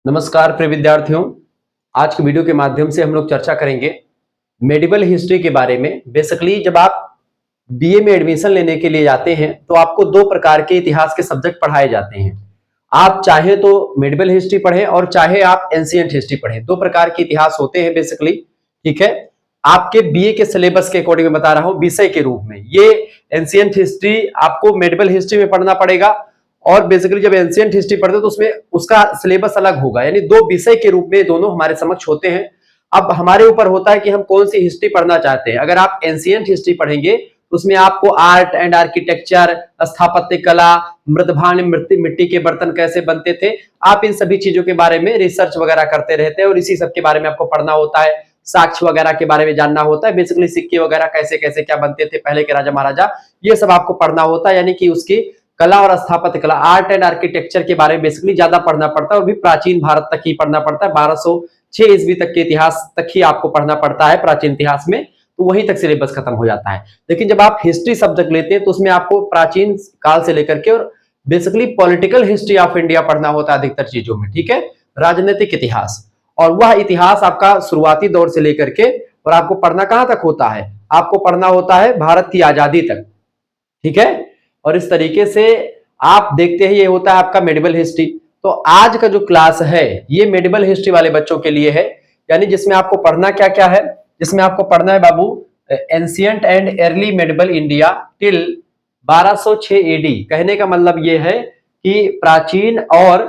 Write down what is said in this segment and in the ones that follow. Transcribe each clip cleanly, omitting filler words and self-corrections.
नमस्कार प्रिय विद्यार्थियों। आज की वीडियो के माध्यम से हम लोग चर्चा करेंगे मेडिवल हिस्ट्री के बारे में। बेसिकली जब आप बीए में एडमिशन लेने के लिए जाते हैं तो आपको दो प्रकार के इतिहास के सब्जेक्ट पढ़ाए जाते हैं। आप चाहे तो मेडिवल हिस्ट्री पढ़ें और चाहे आप एंशिएंट हिस्ट्री पढ़ें। दो प्रकार के इतिहास होते हैं बेसिकली, ठीक है। आपके बीए के सिलेबस के अकॉर्डिंग मैं बता रहा हूं विषय के रूप में। ये एंशिएंट हिस्ट्री आपको मेडिवल हिस्ट्री में पढ़ना पड़ेगा और बेसिकली जब एंशिएंट हिस्ट्री पढ़ते हो तो उसमें उसका सिलेबस अलग होगा, यानी दो विषय के रूप में दोनों हमारे समक्ष होते हैं। अब हमारे ऊपर होता है कि हम कौन सी हिस्ट्री पढ़ना चाहते हैं। अगर आप एंशिएंट हिस्ट्री पढ़ेंगे तो उसमें आपको आर्ट एंड आर्किटेक्चर, स्थापत्य कला, मृदभान मिट्टी के बर्तन कैसे बनते थे, आप इन सभी चीजों के बारे में रिसर्च वगैरह करते रहते हैं और इसी सब के बारे में आपको पढ़ना होता है। साक्ष्य वगैरह के बारे में जानना होता है, बेसिकली सिक्के वगैरह कैसे कैसे क्या बनते थे पहले के राजा महाराजा, ये सब आपको पढ़ना होता है। यानी कि उसकी कला और स्थापत्य कला, आर्ट एंड आर्किटेक्चर के बारे में बेसिकली ज्यादा पढ़ना पड़ता है और भी प्राचीन भारत तक ही पढ़ना पड़ता है। 1206 ईस्वी तक के इतिहास तक ही आपको पढ़ना पड़ता है प्राचीन इतिहास में, तो वहीं तक सिलेबस खत्म हो जाता है। लेकिन जब आप हिस्ट्री सब्जेक्ट लेते हैं तो उसमें आपको प्राचीन काल से लेकर के और basically political history of India पढ़ना होता है अधिकतर चीजों में, ठीक है। राजनीतिक इतिहास, और वह इतिहास आपका शुरुआती दौर से लेकर के और आपको पढ़ना कहां तक होता है, आपको पढ़ना होता है भारत की आजादी तक, ठीक है। और इस तरीके से आप देखते हैं ये होता है आपका मेडिवल हिस्ट्री। तो आज का जो क्लास है ये मेडिवल हिस्ट्री वाले बच्चों के लिए है, यानी जिसमें आपको पढ़ना क्या क्या है। जिसमें आपको पढ़ना है बाबू ancient and early medieval India till 1206 AD. कहने का मतलब ये है कि प्राचीन और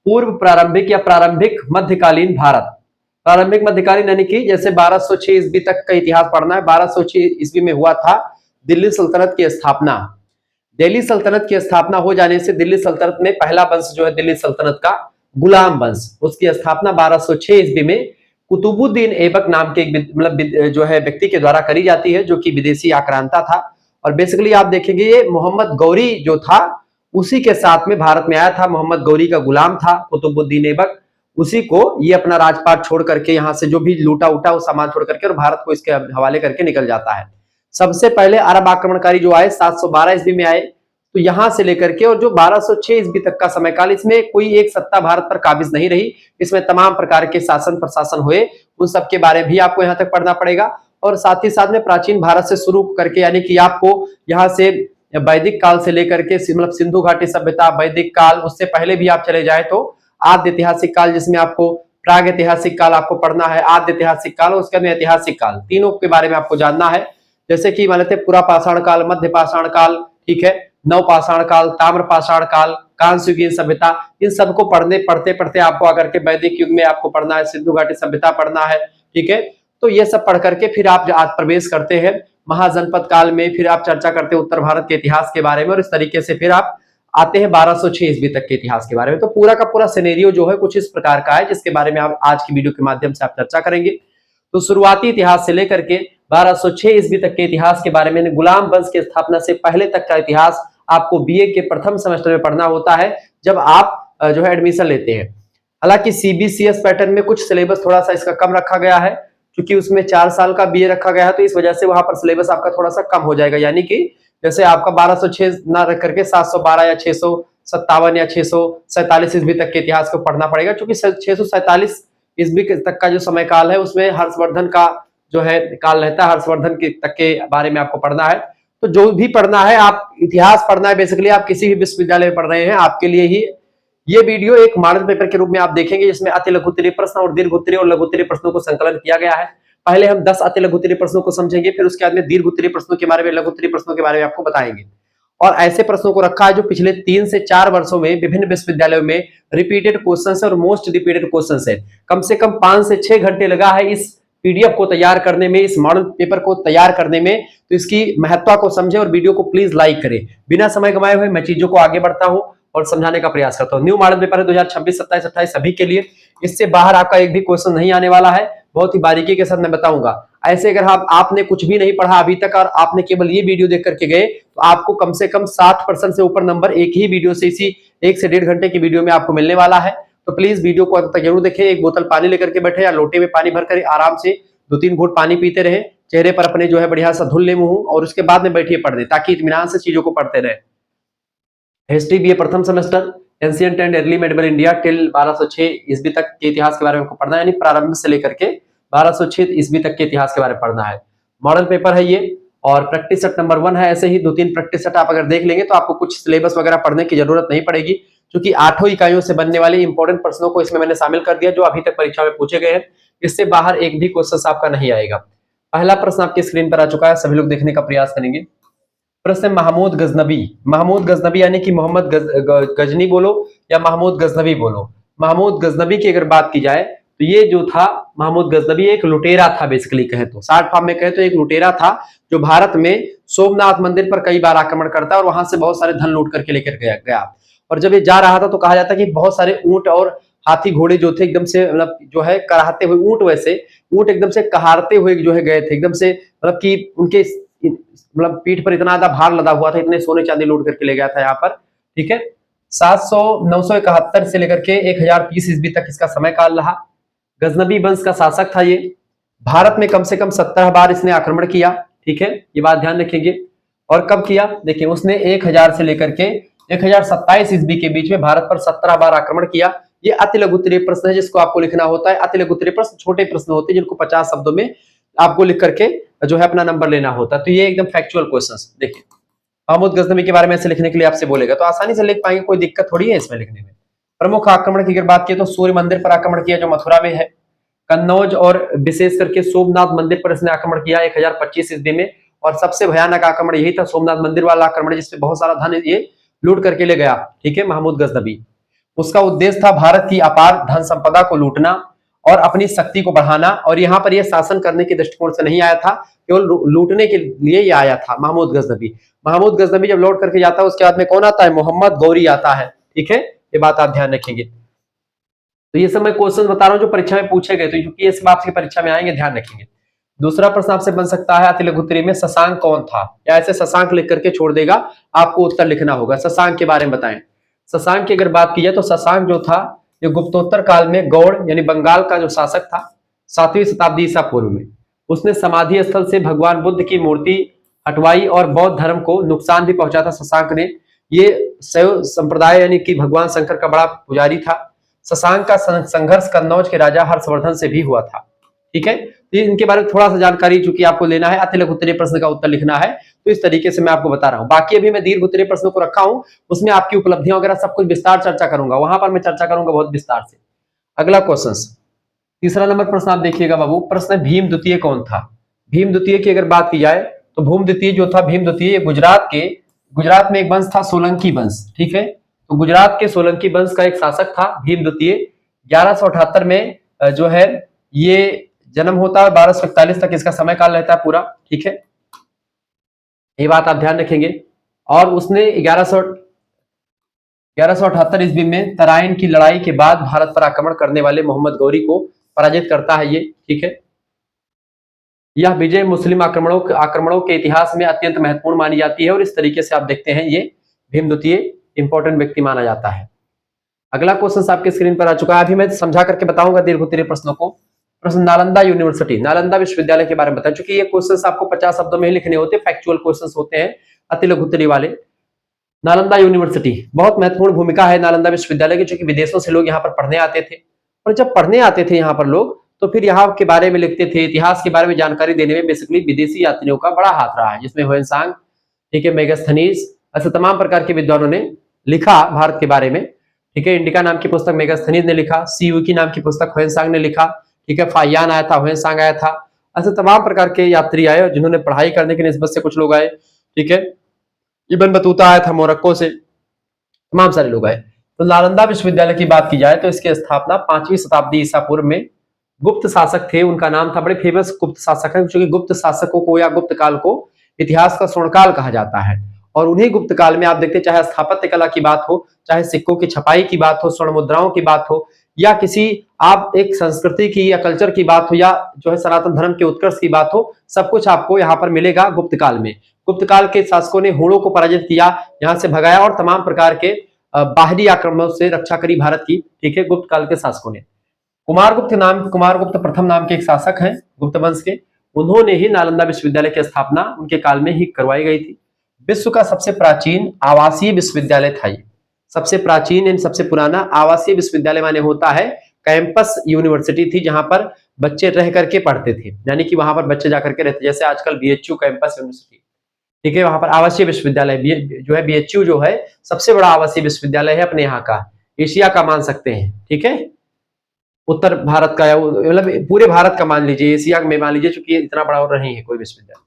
पूर्व प्रारंभिक या प्रारंभिक मध्यकालीन भारत। प्रारंभिक मध्यकालीन यानी कि जैसे 1206 ईस्वी तक का इतिहास पढ़ना है। 1206 ईस्वी में हुआ था दिल्ली सल्तनत की स्थापना। दिल्ली सल्तनत की स्थापना हो जाने से दिल्ली सल्तनत में पहला वंश जो है दिल्ली सल्तनत का गुलाम वंश, उसकी स्थापना 1206 ईस्वी में कुतुबुद्दीन ऐबक नाम के एक मतलब जो है व्यक्ति के द्वारा करी जाती है, जो कि विदेशी आक्रांता था। और बेसिकली आप देखेंगे ये मोहम्मद गौरी जो था उसी के साथ में भारत में आया था। मोहम्मद गौरी का गुलाम था कुतुबुद्दीन ऐबक, उसी को ये अपना राजपाट छोड़ करके यहाँ से जो भी लूटा उठा वो सामान छोड़ करके और भारत को इसके हवाले करके निकल जाता है। सबसे पहले अरब आक्रमणकारी जो आए 712 ईस्वी में आए, तो यहां से लेकर के और जो 1206 ईस्वी तक का समय काल, इसमें कोई एक सत्ता भारत पर काबिज नहीं रही। इसमें तमाम प्रकार के शासन प्रशासन हुए, उन सब के बारे में भी आपको यहाँ तक पढ़ना पड़ेगा। और साथ ही साथ में प्राचीन भारत से शुरू करके, यानी कि आपको यहाँ से वैदिक काल से लेकर के मतलब सिंधु घाटी सभ्यता, वैदिक काल, उससे पहले भी आप चले जाए तो आद्य ऐतिहासिक काल, जिसमें आपको प्राग ऐतिहासिक काल आपको पढ़ना है, आद्य ऐतिहासिक काल और उसके बाद ऐतिहासिक काल, तीनों के बारे में आपको जानना है। जैसे कि मान लेते पुरा पाषाण काल, मध्य पाषाण काल, ठीक है, नव पाषाण काल, ताम्र पाषाण काल, कांस्ययुगीन सभ्यता, इन सबको पढ़ते पढ़ते आपको आकर के वैदिक युग में आपको पढ़ना है, सिंधु घाटी सभ्यता पढ़ना है, ठीक है। तो ये सब पढ़ करके फिर आप आज प्रवेश करते हैं महाजनपद काल में, फिर आप चर्चा करते हैं उत्तर भारत के इतिहास के बारे में और इस तरीके से फिर आप आते हैं 1206 ईस्वी तक के इतिहास के बारे में। तो पूरा का पूरा सिनेरियो जो है कुछ इस प्रकार का है, जिसके बारे में आप आज की वीडियो के माध्यम से आप चर्चा करेंगे। तो शुरुआती इतिहास से लेकर के 1206 ईस्वी तक के इतिहास के बारे में, गुलाम वंश की स्थापना से पहले तक का इतिहास आपको बीए के प्रथम सेमेस्टर में पढ़ना होता है जब आप जो है एडमिशन लेते हैं। हालांकि सीबीसीएस पैटर्न में कुछ सिलेबस थोड़ा सा इसका कम रखा गया है, क्योंकि उसमें 4 साल का बीए रखा गया है, तो इस वजह से वहां पर सिलेबस आपका थोड़ा सा कम हो जाएगा। यानी कि जैसे आपका 1206 ना रख करके 712 या 657 या 647 ईस्वी तक के इतिहास को पढ़ना पड़ेगा, क्योंकि 647 ईस्वी तक का जो समय काल है उसमें हर्षवर्धन का जो है काल रहता है, हर्षवर्धन के तक के बारे में आपको पढ़ना है। तो जो भी पढ़ना है, आप इतिहास पढ़ना है, बेसिकली आप किसी भी विश्वविद्यालय में पढ़ रहे हैं, आपके लिए ही ये वीडियो एक मॉडल पेपर के रूप में आप देखेंगे, जिसमें अति लघुत्तरीय प्रश्न और दीर्घोत्तरीय और लघुत्तरीय प्रश्नों को संकलन किया गया है। पहले हम 10 अति लघुत्तरीय प्रश्नों को समझेंगे, फिर उसके बाद में दीर्घोत्तरीय प्रश्नों के बारे में, लघुत्तरीय प्रश्नों के बारे में आपको बताएंगे। और ऐसे प्रश्नों को रखा है जो पिछले 3 से 4 वर्षों में विभिन्न विश्वविद्यालयों में रिपीटेड क्वेश्चन है और मोस्ट रिपीटेड क्वेश्चन है। कम से कम 5 से 6 घंटे लगा है इस पीडीएफ को तैयार करने में, इस मॉडल पेपर को तैयार करने में। तो इसकी महत्ता को समझे और वीडियो को प्लीज लाइक करें। बिना समय गंवाए हुए मैं चीजों को आगे बढ़ता हूं और समझाने का प्रयास करता हूं। न्यू मॉडल पेपर है 2026, 27, 28 सभी के लिए, इससे बाहर आपका एक भी क्वेश्चन नहीं आने वाला है। बहुत ही बारीकी के साथ मैं बताऊंगा। ऐसे अगर आपने कुछ भी नहीं पढ़ा अभी तक और आपने केवल ये वीडियो देख करके गए, तो आपको कम से कम 60% से ऊपर नंबर एक ही वीडियो से, इसी 1 से 1.5 घंटे की वीडियो में आपको मिलने वाला है। तो प्लीज वीडियो को अंत तक जरूर देखें। एक बोतल पानी लेकर के बैठे या लोटे में पानी भरकर आराम से 2-3 घूंट पानी पीते रहे, चेहरे पर अपने जो है बढ़िया सा धुल ले मुंह, और उसके बाद में बैठिए पढ़ने, ताकि इत्मीनान से चीजों को पढ़ते रहे। हिस्ट्री बीए प्रथम semester, ancient and early medieval India till 1206 ईस्वी तक के इतिहास के बारे में पढ़ना है, यानी प्रारंभ से लेकर के 1206 ईस्वी तक के इतिहास के बारे में पढ़ना है। मॉडल पेपर है ये और प्रैक्टिस सेट नंबर 1 है। ऐसे ही 2-3 प्रैक्टिस सेट आप अगर देख लेंगे तो आपको कुछ सिलेबस वगैरह पढ़ने की जरूरत नहीं पड़ेगी, क्योंकि 8 इकाइयों से बनने वाले इंपॉर्टेंट प्रश्नों को इसमें मैंने शामिल कर दिया जो अभी तक परीक्षा में पूछे गए हैं। इससे बाहर एक भी क्वेश्चन आपका नहीं आएगा। पहला प्रश्न आपकी स्क्रीन पर आ चुका है, सभी लोग देखने का प्रयास करेंगे। प्रश्न महमूद गजनबी। महमूद गजनबी यानी कि मोहम्मद गजनी बोलो या महमूद गजनबी बोलो। महमूद गजनबी की अगर बात की जाए तो ये जो था महमूद गजनबी एक लुटेरा था, बेसिकली कहे तो शॉर्ट फॉर्म में कहे तो एक लुटेरा था जो भारत में सोमनाथ मंदिर पर कई बार आक्रमण करता और वहां से बहुत सारे धन लूट करके लेकर गया। और जब ये जा रहा था तो कहा जाता कि बहुत सारे ऊंट और हाथी घोड़े जो थे एकदम से मतलब जो है कराहते हुए ऊंट, वैसे ऊंट एकदम से कहारते हुए जो है गए थे, एकदम से मतलब कि उनके मतलब पीठ पर इतना ज्यादा भार लदा हुआ था, इतने सोने चांदी लूट करके ले गया था यहाँ पर। ठीक है, 971 से लेकर के 1030 ईस्वी तक इसका समय काल रहा। गजनबी वंश का शासक था ये। भारत में कम से कम 17 बार इसने आक्रमण किया। ठीक है, ये बात ध्यान रखेंगे। और कब किया, देखिए उसने 1000 से लेकर के 1027 ईस्वी के बीच में भारत पर 17 बार आक्रमण किया। ये अति लघु उत्तरीय प्रश्न है जिसको आपको लिखना होता है। अति लघु उत्तरीय प्रश्न छोटे प्रश्न होते हैं जिनको 50 शब्दों में आपको लिख करके जो है अपना नंबर लेना होता है। तो ये एकदम फैक्चुअल क्वेश्चंस। देखिए महमूद गजनबी के बारे में ऐसे लिखने के लिए आपसे बोलेगा तो आसानी से लिख पाएंगे, कोई दिक्कत थोड़ी है इसमें लिखने में। प्रमुख आक्रमण की अगर बात की तो सूर्य मंदिर पर आक्रमण किया जो मथुरा में है। कन्नौज और विशेष करके सोमनाथ मंदिर पर इसने आक्रमण किया 1025 ईस्वी में। और सबसे भयानक आक्रमण यही था, सोमनाथ मंदिर वाला आक्रमण, जिसमें बहुत सारा धन ये लूट करके ले गया। ठीक है, महमूद गजनबी। उसका उद्देश्य था भारत की अपार धन संपदा को लूटना और अपनी शक्ति को बढ़ाना। और यहाँ पर यह शासन करने के दृष्टिकोण से नहीं आया था, केवल लूटने के लिए ये आया था महमूद गजनबी। महमूद गजनबी जब लौट करके जाता है उसके बाद में कौन आता है, मोहम्मद गौरी आता है। ठीक है, ये बात आप ध्यान रखेंगे। तो ये सब मैं क्वेश्चन बता रहा हूँ जो परीक्षा में पूछे गए, तो क्योंकि ये सब आपकी परीक्षा में आएंगे, ध्यान रखेंगे। दूसरा प्रश्न आपसे बन सकता है अति लघु उत्तरीय में शशांक कौन था, या ऐसे शशांक लिख करके छोड़ देगा, आपको उत्तर लिखना होगा। शशांक के बारे में बताएं। शशांक की अगर बात की जाए तो शशांक जो था ये गुप्तोत्तर काल में गौड़ यानी बंगाल का जो शासक था 7वीं शताब्दी ईसा पूर्व में। उसने समाधि स्थल से भगवान बुद्ध की मूर्ति हटवाई और बौद्ध धर्म को नुकसान भी पहुंचा था शशांक ने। ये शैव संप्रदाय यानी कि भगवान शंकर का बड़ा पुजारी था। शशांक का संघर्ष कन्नौज के राजा हर्षवर्धन से भी हुआ था। ठीक है, तो इनके बारे में थोड़ा सा जानकारी चूंकि आपको लेना है, अति लघु उत्तरीय प्रश्न का उत्तर लिखना है, तो इस तरीके से मैं आपको बता रहा हूं। बाकी अभी मैं दीर्घ उत्तरीय प्रश्नों को रखा हूं, उसमें आपकी उपलब्धियां वगैरह सब कुछ विस्तार चर्चा करूंगा, वहां पर मैं चर्चा करूंगा बहुत विस्तार से। अगला क्वेश्चन, तीसरा नंबर प्रश्न आप देखिएगा बाबू। प्रश्न है भीम द्वितीय कौन था। भीम द्वितीय की अगर बात की जाए तो भीम द्वितीय जो था, भीम द्वितीय गुजरात में एक वंश था सोलंकी वंश। ठीक है, तो गुजरात के सोलंकी वंश का एक शासक था भीम द्वितीय। 1178 में जो है ये जन्म होता है, 1241 तक इसका समय काल रहता है पूरा। ठीक है, ये बात आप ध्यान रखेंगे। और उसने 1178 ईस्वी में तराइन की लड़ाई के बाद भारत पर आक्रमण करने वाले मोहम्मद गौरी को पराजित करता है ये। ठीक है, यह विजय मुस्लिम आक्रमणों के इतिहास में अत्यंत महत्वपूर्ण मानी जाती है और इस तरीके से आप देखते हैं ये भीम द्वितीय इंपॉर्टेंट व्यक्ति माना जाता है। अगला क्वेश्चन आपके स्क्रीन पर आ चुका है, अभी मैं समझा करके बताऊंगा दीर्घ उत्तरीय प्रश्नों को। प्रश्न नालंदा यूनिवर्सिटी, नालंदा विश्वविद्यालय के बारे में बताएं। चूंकि ये क्वेश्चंस आपको 50 शब्दों में ही लिखने होते हैं, फैक्चुअल क्वेश्चंस होते हैं अति लघु उत्तरीय वाले। नालंदा यूनिवर्सिटी बहुत महत्वपूर्ण भूमिका है नालंदा विश्वविद्यालय की, क्योंकि विदेशों से लोग यहाँ पर पढ़ने आते थे। और जब पढ़ने आते थे यहाँ पर लोग तो फिर यहाँ के बारे में लिखते थे, इतिहास के बारे में जानकारी देने में बेसिकली विदेशी यात्रियों का बड़ा हाथ रहा है, जिसमें ह्वेनसांग, ठीक है, मेगास्थनीज, ऐसे तमाम प्रकार के विद्वानों ने लिखा भारत के बारे में। ठीक है, इंडिका नाम की पुस्तक मेगास्थनीज ने लिखा, सीयूकी नाम की पुस्तक ह्वेनसांग ने लिखा। ठीक है, फाहियान आया था, ह्वेनसांग आया था, ऐसे तमाम प्रकार के यात्री आए जिन्होंने पढ़ाई करने की निस्बत से कुछ लोग आए। ठीक है, इब्न बतूता आया था मोरक्को से, तमाम सारे लोग आए। तो नालंदा विश्वविद्यालय की बात की जाए तो इसकी स्थापना 5वीं शताब्दी ईसा पूर्व में गुप्त शासक थे, उनका नाम था, बड़े फेमस गुप्त शासक है, क्योंकि गुप्त शासकों को या गुप्त काल को इतिहास का स्वर्णकाल कहा जाता है। और उन्हीं गुप्त काल में आप देखते हैं, चाहे स्थापत्य कला की बात हो, चाहे सिक्कों की छपाई की बात हो, स्वर्ण मुद्राओं की बात हो, या किसी आप एक संस्कृति की या कल्चर की बात हो, या जो है सनातन धर्म के उत्कर्ष की बात हो, सब कुछ आपको यहाँ पर मिलेगा गुप्त काल में। गुप्त काल के शासकों ने हूणों को पराजित किया, यहाँ से भगाया और तमाम प्रकार के बाहरी आक्रमणों से रक्षा करी भारत की। ठीक है, गुप्त काल के शासकों ने। कुमारगुप्त प्रथम नाम के एक शासक हैं गुप्त वंश के, उन्होंने ही नालंदा विश्वविद्यालय की स्थापना उनके काल में ही करवाई गई थी। विश्व का सबसे प्राचीन आवासीय विश्वविद्यालय था ये, सबसे प्राचीन एंड सबसे पुराना आवासीय विश्वविद्यालय माने होता है कैंपस यूनिवर्सिटी थी, जहां पर बच्चे रह करके पढ़ते थे, यानी कि वहां पर बच्चे जाकर के रहते, जैसे आजकल बीएचयू कैंपस यूनिवर्सिटी, ठीक है, वहां पर आवासीय विश्वविद्यालय जो है बीएचयू जो है सबसे बड़ा आवासीय विश्वविद्यालय है अपने यहाँ का, एशिया का मान सकते हैं, ठीक है, उत्तर भारत का, मतलब पूरे भारत का मान लीजिए, एशिया में मान लीजिए, चूंकि इतना बड़ा और नहीं है कोई विश्वविद्यालय।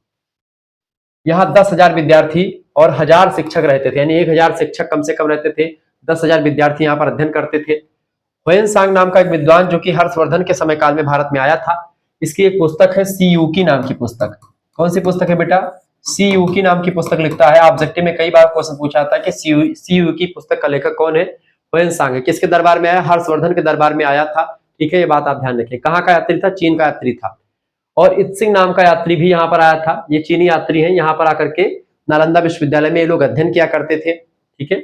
यहाँ 10,000 विद्यार्थी और 1000 शिक्षक रहते थे, यानी 1000 शिक्षक कम से कम रहते थे, 10,000 विद्यार्थी यहाँ पर अध्ययन करते थे। ह्वेनसांग नाम का एक विद्वान जो कि हर्षवर्धन के समय काल में भारत में आया था, इसकी एक पुस्तक है सी यूकी नाम की पुस्तक। कौन सी पुस्तक है बेटा? सी यूकी नाम की पुस्तक लिखता है। ऑब्जेक्टिव में कई बार क्वेश्चन पूछा था कि सी यूकी पुस्तक का लेखक कौन है? ह्वेनसांग है। किसके दरबार में आया? हर्षवर्धन के दरबार में आया था, ठीक है, ये बात आप ध्यान रखिए। कहाँ का यात्री था? चीन का यात्री था। और इत्सिंग नाम का यात्री भी यहाँ पर आया था, ये चीनी यात्री है, यहाँ पर आकर के नालंदा विश्वविद्यालय में ये लोग अध्ययन किया करते थे, ठीक है।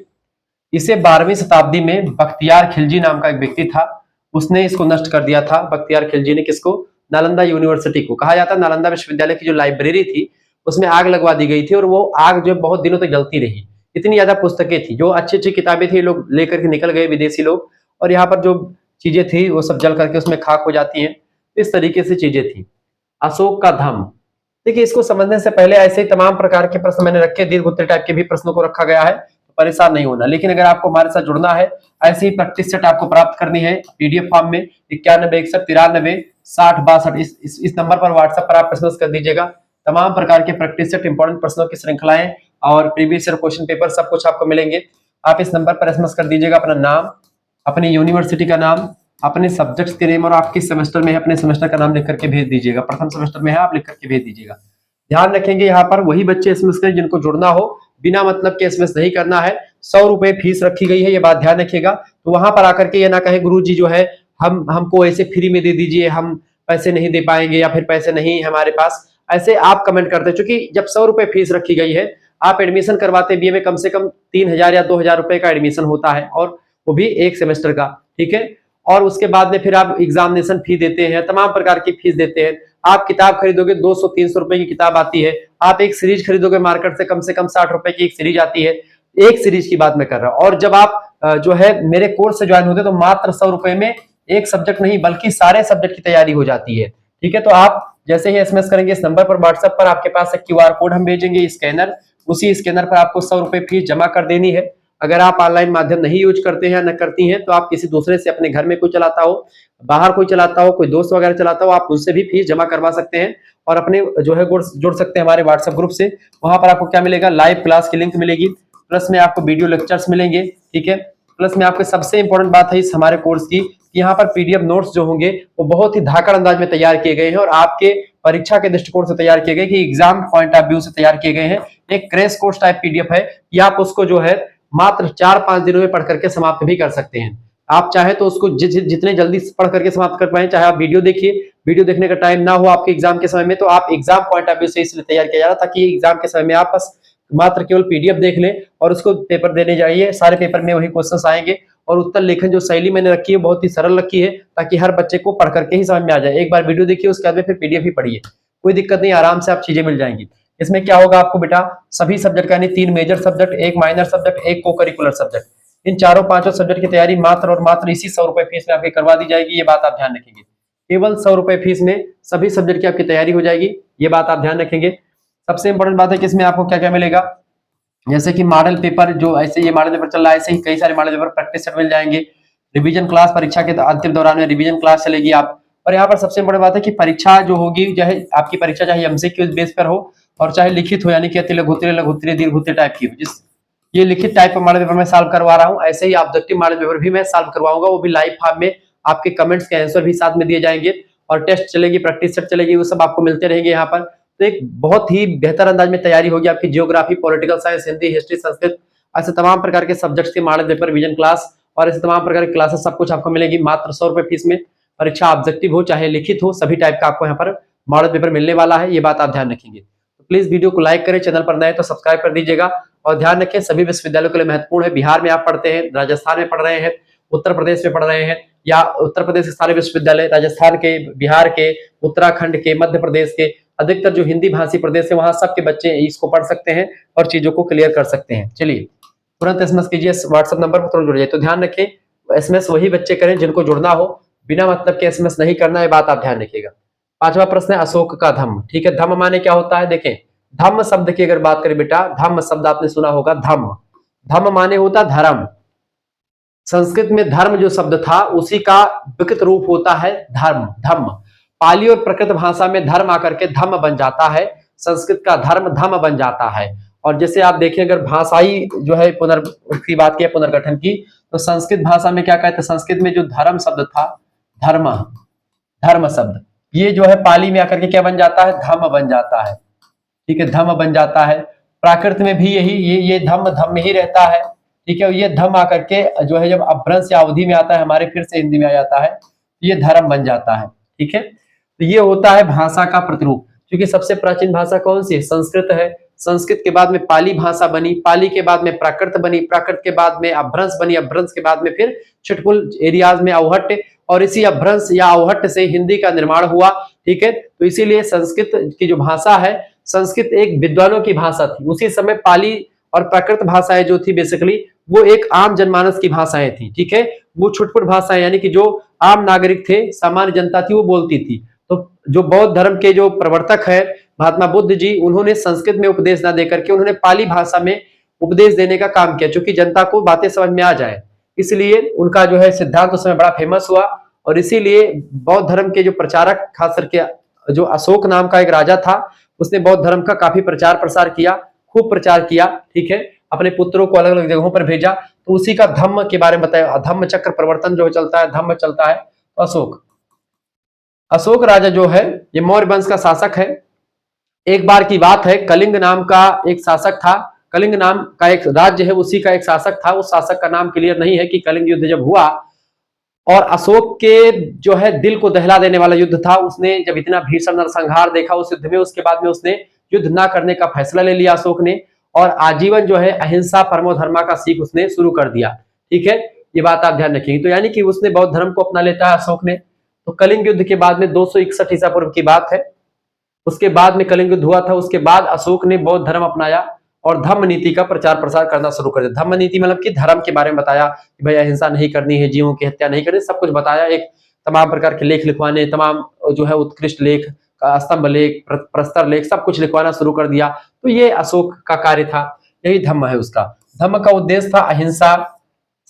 इसे 12वीं शताब्दी में बख्तियार खिलजी नाम का एक व्यक्ति था, उसने इसको नष्ट कर दिया था। बख्तियार खिलजी ने किसको? नालंदा यूनिवर्सिटी को। कहा जाता है नालंदा विश्वविद्यालय की जो लाइब्रेरी थी उसमें आग लगवा दी गई थी, और वो आग जो बहुत दिनों तक जलती रही। इतनी ज्यादा पुस्तकें थी, जो अच्छी अच्छी किताबें थी, लोग लेकर के निकल गए विदेशी लोग, और यहाँ पर जो चीजें थी वो सब जल करके उसमें खाक हो जाती हैं। इस तरीके से चीजें थी। अशोक का धम्म, देखिए इसको समझने से पहले ऐसे ही तमाम प्रकार के प्रश्न मैंने रखे, दीर्घ उत्तरीय टाइप के भी प्रश्नों को रखा गया है, तो परेशान नहीं होना। लेकिन अगर आपको हमारे साथ जुड़ना है, ऐसी ही प्रैक्टिस सेट आपको प्राप्त करनी है पीडीएफ फॉर्म में 9161936062, इस नंबर पर व्हाट्सएप पर आप एसएमएस कर दीजिएगा। तमाम प्रकार के प्रैक्टिस सेट, इंपॉर्टेंट प्रश्नों की श्रृंखलाएं और प्रीवियस ईयर क्वेश्चन पेपर सब कुछ आपको मिलेंगे। आप इस नंबर पर एसएमएस कर दीजिएगा अपना नाम, अपनी यूनिवर्सिटी का नाम, अपने सब्जेक्ट्स के नेम और आप किस सेमेस्टर में है अपने सेमेस्टर का नाम लिख करके भेज दीजिएगा। प्रथम सेमेस्टर में है आप लिख करके भेज दीजिएगा। ध्यान रखेंगे यहाँ पर वही बच्चे एसएमएस करें जिनको जुड़ना हो, बिना मतलब के एसएमएस नहीं करना है। 100 रुपए फीस रखी गई है, ये बात ध्यान रखिएगा। तो वहां पर आकर के ये ना कहे गुरुजी जो है हमको ऐसे फ्री में दे दीजिए, हम पैसे नहीं दे पाएंगे या फिर पैसे नहीं है हमारे पास, ऐसे आप कमेंट करते। चूंकि जब 100 रुपए फीस रखी गई है, आप एडमिशन करवाते बीए में, कम से कम 3000 या 2000 रुपए का एडमिशन होता है, और वो भी एक सेमेस्टर का, ठीक है। और उसके बाद में फिर आप एग्जामिनेशन फी देते हैं, तमाम प्रकार की फीस देते हैं। आप किताब खरीदोगे 200-300 रुपए की किताब आती है, आप एक सीरीज खरीदोगे मार्केट से, कम 60 रुपए की एक सीरीज आती है, एक सीरीज की बात मैं कर रहा हूं। और जब आप जो है मेरे कोर्स से ज्वाइन होते तो मात्र 100 रुपए में एक सब्जेक्ट नहीं बल्कि सारे सब्जेक्ट की तैयारी हो जाती है, ठीक है। तो आप जैसे ही एसएमएस करेंगे इस नंबर पर, व्हाट्सएप पर आपके पास एक क्यूआर कोड हम भेजेंगे, स्कैनर, उसी स्कैनर पर आपको 100 रुपए फीस जमा कर देनी है। अगर आप ऑनलाइन माध्यम नहीं यूज करते हैं, न करती हैं, तो आप किसी दूसरे से, अपने घर में कोई चलाता हो, बाहर कोई चलाता हो, कोई दोस्त वगैरह चलाता हो, आप उनसे भी फीस जमा करवा सकते हैं और अपने जो है जुड़ सकते हैं हमारे व्हाट्सएप ग्रुप से। वहां पर आपको क्या मिलेगा? लाइव क्लास की लिंक मिलेगी, प्लस में आपको वीडियो लेक्चर्स मिलेंगे, ठीक है। प्लस में आपको सबसे इंपॉर्टेंट बात है इस हमारे कोर्स की, यहाँ पर पीडीएफ नोट्स जो होंगे वो बहुत ही धाकड़ अंदाज में तैयार किए गए हैं और आपके परीक्षा के दृष्टिकोण से तैयार किए गए, कि एग्जाम पॉइंट ऑफ व्यू से तैयार किए गए हैं। एक क्रैश कोर्स टाइप पीडीएफ है कि आप उसको जो है मात्र 4-5 दिनों में पढ़ करके समाप्त भी कर सकते हैं। आप चाहे तो उसको जितने जल्दी पढ़ करके समाप्त कर पाए, चाहे आप वीडियो देखिए, वीडियो देखने का टाइम ना हो आपके एग्जाम के समय में, तो आप एग्जाम पॉइंट ऑफ व्यू से इसलिए तैयार किया जा रहा था ताकि एग्जाम के समय में आप बस मात्र केवल पीडीएफ देख लें और उसको पेपर देने जाइए। सारे पेपर में वही क्वेश्चंस आएंगे और उत्तर लेखन जो शैली मैंने रखी है बहुत ही सरल रखी है, ताकि हर बच्चे को पढ़ करके ही समझ में आ जाए। एक बार वीडियो देखिए, उसके बाद में फिर पीडीएफ ही पढ़िए, कोई दिक्कत नहीं, आराम से आप चीजें मिल जाएंगी। इसमें क्या होगा आपको बेटा? सभी सब्जेक्ट का, यानी 3 मेजर सब्जेक्ट, 1 माइनर सब्जेक्ट, 1 को करिकुलर सब्जेक्ट, इन चारों पांचों सब्जेक्ट की तैयारी मात्र और मात्र इसी 100 रुपए फीस में आपकी करवा दी जाएगी। ये बात आप ध्यान रखेंगे, केवल 100 रुपए फीस में सभी सब्जेक्ट की आपकी तैयारी हो जाएगी, ये बात आप ध्यान रखेंगे। सबसे इंपॉर्टेंट बात है कि इसमें आपको क्या क्या मिलेगा, जैसे कि मॉडल पेपर, जो ऐसे ये मॉडल पेपर चल रहा है, ऐसे ही कई सारे मॉडल पेपर प्रैक्टिस सेट मिल जाएंगे। रिवीजन क्लास, परीक्षा के अंतिम दौरान में रिवीजन क्लास चलेगी आप। और यहाँ पर सबसे इंपॉर्टेंट बात है कि परीक्षा जो होगी, चाहे आपकी परीक्षा चाहे एमसीक्यू बेस पर हो और चाहे लिखित हो, यानी कि अति लघु उत्तरीय, लघु उत्तरीय, दीर्घ उत्तरीय टाइप की हो। जिस ये लिखित टाइप का मॉडल पेपर मैं सॉल्व करवा रहा हूँ, ऐसे ही ऑब्जेक्टिव मॉडल पेपर भी मैं सॉल्व करवाऊंगा, वो भी लाइव फॉर्म में, आपके कमेंट्स के आंसर भी साथ में दिए जाएंगे और टेस्ट चलेगी, प्रैक्टिस सेट चलेगी, वो सब आपको मिलते रहेंगे यहाँ पर। तो एक बहुत ही बेहतर अंदाज में तैयारी होगी आपकी। Geography, political science, Hindi, history, Sanskrit, ऐसे तमाम प्रकार के सब्जेक्ट्स के मॉडल पेपर, विजन क्लास और ऐसे तमाम प्रकार की क्लासेस सब कुछ आपको मिलेगी मात्र 100 रुपए फीस में। परीक्षा ऑब्जेक्टिव हो चाहे लिखित हो, सभी टाइप का आपको यहाँ पर मॉडल पेपर मिलने वाला है, ये बात आप ध्यान रखेंगे। तो प्लीज वीडियो को लाइक करें, चैनल पर नए तो सब्सक्राइब कर दीजिएगा और ध्यान रखें सभी विश्वविद्यालयों के लिए महत्वपूर्ण है। बिहार में आप पढ़ते हैं, राजस्थान में पढ़ रहे हैं, उत्तर प्रदेश में पढ़ रहे हैं, या उत्तर प्रदेश के सारे विश्वविद्यालय, राजस्थान के, बिहार के, उत्तराखंड के, मध्य प्रदेश के, अधिकतर जो हिंदी भाषी प्रदेश है वहां सबके बच्चे इसको पढ़ सकते हैं और चीजों को क्लियर कर सकते हैं। चलिए, तुरंत एसएमएस कीजिए, व्हाट्सएप नंबर पर तुरंत जुड़ जाइए। तो ध्यान रखें, एसएमएस वही बच्चे करें जिनको जुड़ना हो, बिना मतलब के एसएमएस नहीं करना है, बात आप ध्यान रखिएगा। पांचवा प्रश्न है अशोक का धम्म। ठीक है, धम्म माने क्या होता है? देखें, धम्म शब्द की अगर बात करें बेटा, धम्म शब्द आपने सुना होगा, धम्म, धम्म माने होता धर्म। संस्कृत में धर्म जो शब्द था उसी का विकृत रूप होता है धर्म, धम्म। पाली और प्रकृत भाषा में धर्म आकर के धम्म बन जाता है, संस्कृत का धर्म धम्म बन जाता है। और जैसे आप देखें, अगर भाषाई जो है की बात की, पुनर्गठन की, तो संस्कृत भाषा में क्या कहते हैं? संस्कृत में जो धर्म शब्द था, धर्म, धर्म शब्द, ये जो है पाली में आकर के क्या बन जाता है? धम्म बन जाता है। ठीक है, धम्म बन जाता है। प्राकृत में भी यही ये धम्म धम्म ही रहता है। ठीक है, ये धम्म आकर के जो है जब अपभ्रंश या अवधि में आता है, हमारे फिर से हिंदी में आ जाता है, ये धर्म बन जाता है। ठीक है, तो ये होता है भाषा का प्रतिरूप। क्योंकि सबसे प्राचीन भाषा कौन सी है? संस्कृत है। संस्कृत के बाद में पाली भाषा बनी, पाली के बाद में प्राकृत बनी, प्राकृत के बाद में अपभ्रंश बनी, अपभ्रंश के बाद में फिर छिटपुल एरियाज में अवहट्ट, और इसी अपभ्रंश या अवहट्ट से हिंदी का निर्माण हुआ। ठीक है, तो इसीलिए संस्कृत की जो भाषा है, संस्कृत एक विद्वानों की भाषा थी। उसी समय पाली और प्राकृत भाषाएं जो थी बेसिकली वो एक आम जनमानस की भाषाएं थी। ठीक है, वो छुटपुट भाषाएं, यानी कि जो आम नागरिक थे, सामान्य जनता थी, वो बोलती थी। तो जो बौद्ध धर्म के जो प्रवर्तक है महात्मा बुद्ध जी, उन्होंने संस्कृत में उपदेश ना देकर के उन्होंने पाली भाषा में उपदेश देने का काम किया, क्योंकि जनता को बातें समझ में आ जाए। इसलिए उनका जो है सिद्धांत उस समय बड़ा फेमस हुआ, और इसीलिए बौद्ध धर्म के जो प्रचारक, खास करके जो अशोक नाम का एक राजा था, उसने बौद्ध धर्म का काफी प्रचार प्रसार किया, खूब प्रचार किया। ठीक है, अपने पुत्रों को अलग अलग जगहों पर भेजा। तो उसी का धम्म के बारे में बताया, धम्म चक्र प्रवर्तन जो चलता है, धम्म चलता है। तो अशोक राजा जो है ये मौर्य वंश का शासक है। एक बार की बात है, कलिंग नाम का एक शासक था, कलिंग नाम का एक राज्य है, उसी का एक शासक था। उस शासक का नाम क्लियर नहीं है कि कलिंग युद्ध जब हुआ और अशोक के जो है दिल को दहला देने वाला युद्ध था, उसने जब इतना भीषण नरसंहार देखा उस युद्ध में, उसके बाद में उसने युद्ध ना करने का फैसला ले लिया अशोक ने, और आजीवन जो है अहिंसा परमो धर्मा का सीख उसने शुरू कर दिया। ठीक है, ये बात आप ध्यान रखेंगे। तो यानी कि उसने बौद्ध धर्म को अपना लेता है अशोक ने। तो कलिंग युद्ध के बाद में 261 ईसा पूर्व की बात है, उसके बाद में कलिंग युद्ध हुआ था। उसके बाद अशोक ने बौद्ध धर्म अपनाया और धम्म नीति का प्रचार प्रसार करना शुरू कर दिया। धम्म नीति मतलब कि धर्म के बारे में बताया कि भाई अहिंसा नहीं करनी है, जीवों की हत्या नहीं करनी, सब कुछ बताया। एक तमाम प्रकार के लेख लिखवाने, तमाम जो है उत्कृष्ट लेख, स्तंभ लेख, प्रस्तर लेख, सब कुछ लिखवाना शुरू कर दिया। तो ये अशोक का कार्य था, यही धम्म है उसका। धम्म का उद्देश्य था अहिंसा,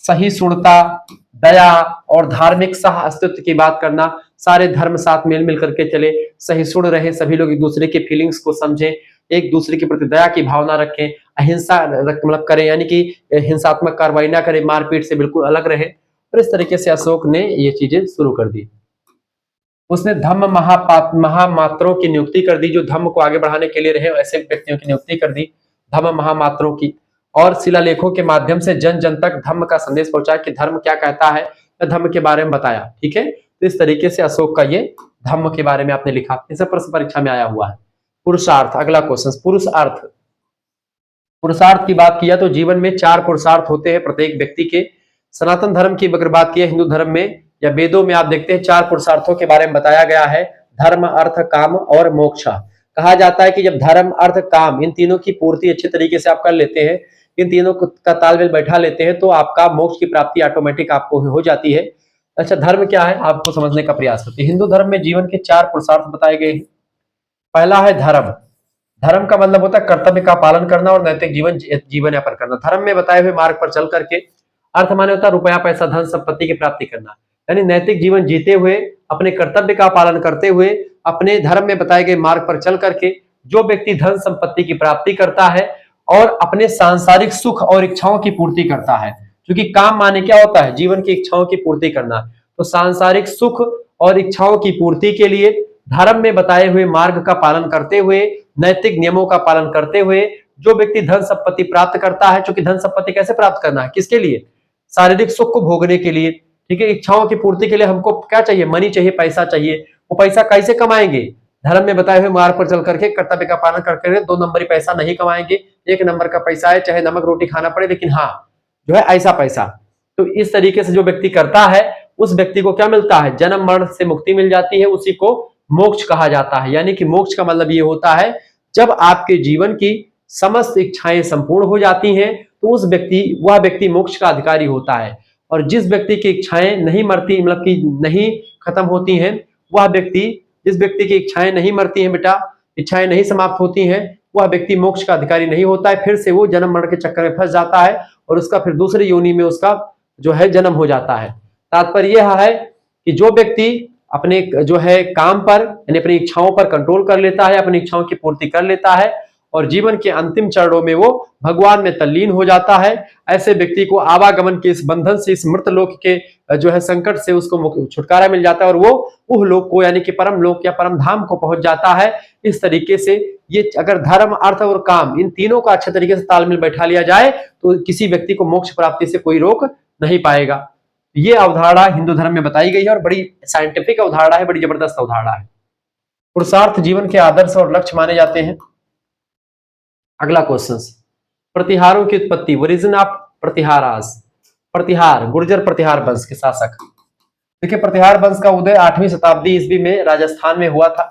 सहिष्णुता, दया और धार्मिक सह अस्तित्व की बात करना। सारे धर्म साथ मेल मिल करके चले, सहिष्णु रहे, सभी लोग एक दूसरे के फीलिंग्स को समझें, एक दूसरे के प्रति दया की भावना रखें, अहिंसा मतलब करें, यानी कि हिंसात्मक कार्रवाई ना करें, मारपीट से बिल्कुल अलग रहे। और इस तरीके से अशोक ने ये चीजें शुरू कर दी। उसने धम्म महामात्रों की नियुक्ति कर दी, जो धम्म को आगे बढ़ाने के लिए रहे, ऐसे व्यक्तियों की नियुक्ति कर दी, धम्म महामात्रों की। और शिलालेखों के माध्यम से जन जन तक धम्म का संदेश पहुंचा कि धर्म क्या कहता है, धम्म के बारे में बताया। ठीक है, तो इस तरीके से अशोक का ये धम्म के बारे में आपने लिखा, इसे प्रश्न परीक्षा में आया हुआ है। पुरुषार्थ, अगला क्वेश्चन, पुरुषार्थ। पुरुषार्थ की बात किया तो जीवन में 4 पुरुषार्थ होते हैं प्रत्येक व्यक्ति के। सनातन धर्म की अगर बात की, हिंदू धर्म में या वेदों में आप देखते हैं 4 पुरुषार्थों के बारे में बताया गया है, धर्म, अर्थ, काम और मोक्ष। कहा जाता है कि जब धर्म, अर्थ, काम, इन तीनों की पूर्ति अच्छे तरीके से आप कर लेते हैं, इन तीनों का तालमेल बैठा लेते हैं, तो आपका मोक्ष की प्राप्ति ऑटोमेटिक आपको हो जाती है। अच्छा, धर्म क्या है आपको समझने का प्रयास करते हैं। हिंदू धर्म में जीवन के 4 पुरुषार्थ बताए गए हैं। पहला है धर्म। धर्म का मतलब होता है कर्तव्य का पालन करना और नैतिक जीवन यापन करना, धर्म में बताए हुए मार्ग पर चल करके। अर्थ माने होता है रुपया, पैसा, धन संपत्ति की प्राप्ति करना, यानी नैतिक जीवन जीते हुए, अपने कर्तव्य का पालन करते हुए, अपने धर्म में बताए गए मार्ग पर चल करके जो व्यक्ति धन संपत्ति की प्राप्ति करता है और अपने सांसारिक सुख और इच्छाओं की पूर्ति करता है। क्योंकि काम माने क्या होता है? जीवन की इच्छाओं की पूर्ति करना। तो सांसारिक सुख और इच्छाओं की पूर्ति के लिए धर्म में बताए हुए मार्ग का पालन करते हुए, नैतिक नियमों का पालन करते हुए जो व्यक्ति धन संपत्ति प्राप्त करता है, क्योंकि धन संपत्ति कैसे प्राप्त करना है, किसके लिए? शारीरिक सुख को भोगने के लिए। ठीक है, इच्छाओं की पूर्ति के लिए हमको क्या चाहिए? मनी चाहिए, पैसा चाहिए। वो पैसा कैसे कमाएंगे? धर्म में बताए हुए मार्ग पर चल करके, कर्तव्य का पालन करके। 2 नंबरी पैसा नहीं कमाएंगे, 1 नंबर का पैसा है, चाहे नमक रोटी खाना पड़े, लेकिन हाँ जो है ऐसा पैसा। तो इस तरीके से जो व्यक्ति करता है, उस व्यक्ति को क्या मिलता है? जन्म मरण से मुक्ति मिल जाती है, उसी को मोक्ष कहा जाता है। यानी कि मोक्ष का मतलब ये होता है जब आपके जीवन की समस्त इच्छाएं संपूर्ण हो जाती हैं, तो वह व्यक्ति मोक्ष का अधिकारी होता है। और जिस व्यक्ति की इच्छाएं नहीं मरती, मतलब कि नहीं खत्म होती हैं, वह व्यक्ति, जिस व्यक्ति की इच्छाएं नहीं मरती हैं बेटा, इच्छाएं नहीं समाप्त होती हैं, वह व्यक्ति मोक्ष का अधिकारी नहीं होता है। फिर से वो जन्म मरण के चक्कर में फंस जाता है और उसका फिर दूसरी योनि में उसका जो है जन्म हो जाता है। तात्पर्य यह है कि जो व्यक्ति अपने जो है काम पर, यानी अपनी इच्छाओं पर कंट्रोल कर लेता है, अपनी इच्छाओं की पूर्ति कर लेता है और जीवन के अंतिम चरणों में वो भगवान में तल्लीन हो जाता है, ऐसे व्यक्ति को आवागमन के इस बंधन से, इस मृत लोक के जो है संकट से उसको छुटकारा मिल जाता है और वो उह लोक को, यानी कि परम लोक या परम धाम को पहुंच जाता है। इस तरीके से ये अगर धर्म, अर्थ और काम, इन तीनों का अच्छे तरीके से तालमेल बैठा लिया जाए तो किसी व्यक्ति को मोक्ष प्राप्ति से कोई रोक नहीं पाएगा। ये अवधारणा हिंदू धर्म में बताई गई है और बड़ी साइंटिफिक अवधारणा है, बड़ी जबरदस्त अवधारणा है। पुरुषार्थ जीवन के आदर्श और लक्ष्य माने जाते हैं। अगला क्वेश्चन, प्रतिहारों की उत्पत्ति, ओरिजिन ऑफ प्रतिहारास। प्रतिहार, गुर्जर प्रतिहार वंश के शासक। देखिए, प्रतिहार वंश का उदय 8वीं शताब्दी ईस्वी में राजस्थान में हुआ था।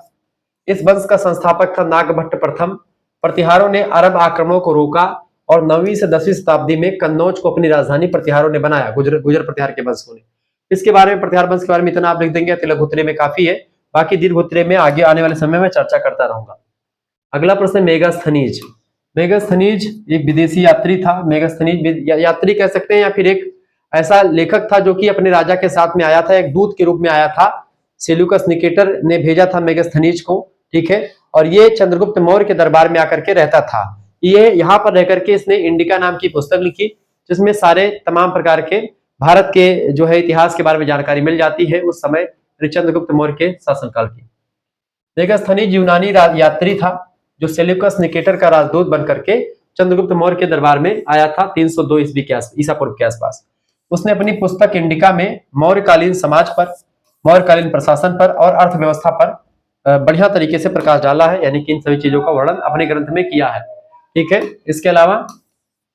इस वंश का संस्थापक था नागभट्ट प्रथम। प्रतिहारों ने अरब आक्रमणों को रोका और 9वीं से 10वीं शताब्दी में कन्नौज को अपनी राजधानी प्रतिहारों ने बनाया, गुर्जर प्रतिहार के वंश ने। इसके बारे में, प्रतिहार वंश के बारे में इतना आप लिख देंगे तिलक में काफी है, बाकी दीर्घोत्तरे में आगे आने वाले समय में चर्चा करता रहूंगा। अगला प्रश्न, मेगास्थनीज। मेगास्थनीज एक विदेशी यात्री था। मेगास्थनीज यात्री कह सकते हैं या फिर एक ऐसा लेखक था जो कि अपने राजा के साथ में आया था, एक दूत के रूप में आया था। सेल्यूकस निकेटर ने भेजा था मेगास्थनीज को, ठीक है। और ये चंद्रगुप्त मौर्य के दरबार में आकर के रहता था। ये यहाँ पर रहकर के इसने इंडिका नाम की पुस्तक लिखी, जिसमें सारे तमाम प्रकार के भारत के जो है इतिहास के बारे में जानकारी मिल जाती है उस समय चंद्रगुप्त मौर्य के शासनकाल की। मेगास्थनीज यूनानी यात्री था जो सेल्यूकस निकेटर का राजदूत बनकर के चंद्रगुप्त मौर्य के दरबार में आया था 302 ईस्वी के ईसा पूर्व के आसपास। उसने अपनी पुस्तक इंडिका में मौर्यकालीन समाज पर, मौर्यकालीन प्रशासन पर और अर्थव्यवस्था पर बढ़िया तरीके से प्रकाश डाला है, यानी कि इन सभी चीजों का वर्णन अपने ग्रंथ में किया है, ठीक है। इसके अलावा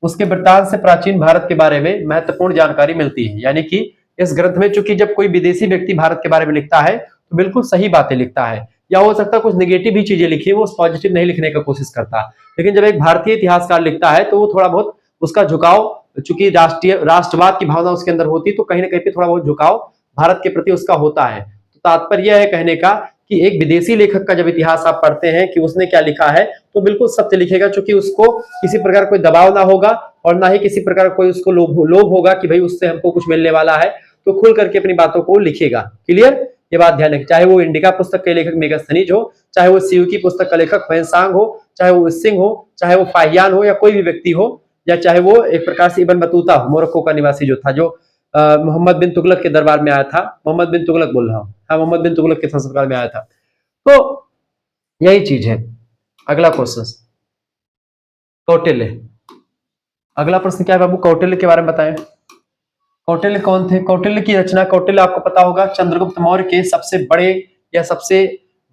उसके वृत्तांत से प्राचीन भारत के बारे में महत्वपूर्ण जानकारी मिलती है, यानी कि इस ग्रंथ में चूंकि जब कोई विदेशी व्यक्ति भारत के बारे में लिखता है तो बिल्कुल सही बातें लिखता है, या हो सकता है कुछ नेगेटिव भी चीजें लिखी, वो पॉजिटिव नहीं लिखने का कोशिश करता। लेकिन जब एक भारतीय इतिहासकार लिखता है तो वो थोड़ा बहुत उसका झुकाव, चूंकि राष्ट्रवाद की भावना उसके अंदर होती, तो कहीं ना कहीं पे थोड़ा बहुत झुकाव भारत के प्रति उसका होता है। तो तात्पर्य है कहने का कि एक विदेशी लेखक का जब इतिहास आप पढ़ते हैं कि उसने क्या लिखा है तो बिल्कुल सत्य लिखेगा, क्योंकि उसको किसी प्रकार कोई दबाव ना होगा और ना ही किसी प्रकार कोई उसको लोभ होगा कि भाई उससे हमको कुछ मिलने वाला है, तो खुल करके अपनी बातों को लिखेगा। क्लियर, ये बात ध्यान रखें। चाहे वो इंडिका पुस्तक के लेखक मेगास्थनीज हो, चाहे वो सीयू की पुस्तक का लेखक ह्वेनसांग हो, चाहे वो सिंह हो, चाहे वो फाहियान हो, या कोई भी व्यक्ति हो, या चाहे वो एक प्रकार से इब्न बतूता हो, मोरक्को का निवासी जो था, जो मोहम्मद बिन तुगलक के दरबार में आया था। मोहम्मद बिन तुगलक बोल रहा हूँ, हाँ, मोहम्मद बिन तुगलक के शासनकाल में आया था। तो यही चीज है। अगला क्वेश्चन, कौटिल्य। अगला प्रश्न क्या है बाबू, कौटिल्य के बारे में बताएं। कौटिल्य कौन थे? कौटिल्य की रचना, कौटिल्य आपको पता होगा चंद्रगुप्त मौर्य के सबसे बड़े या सबसे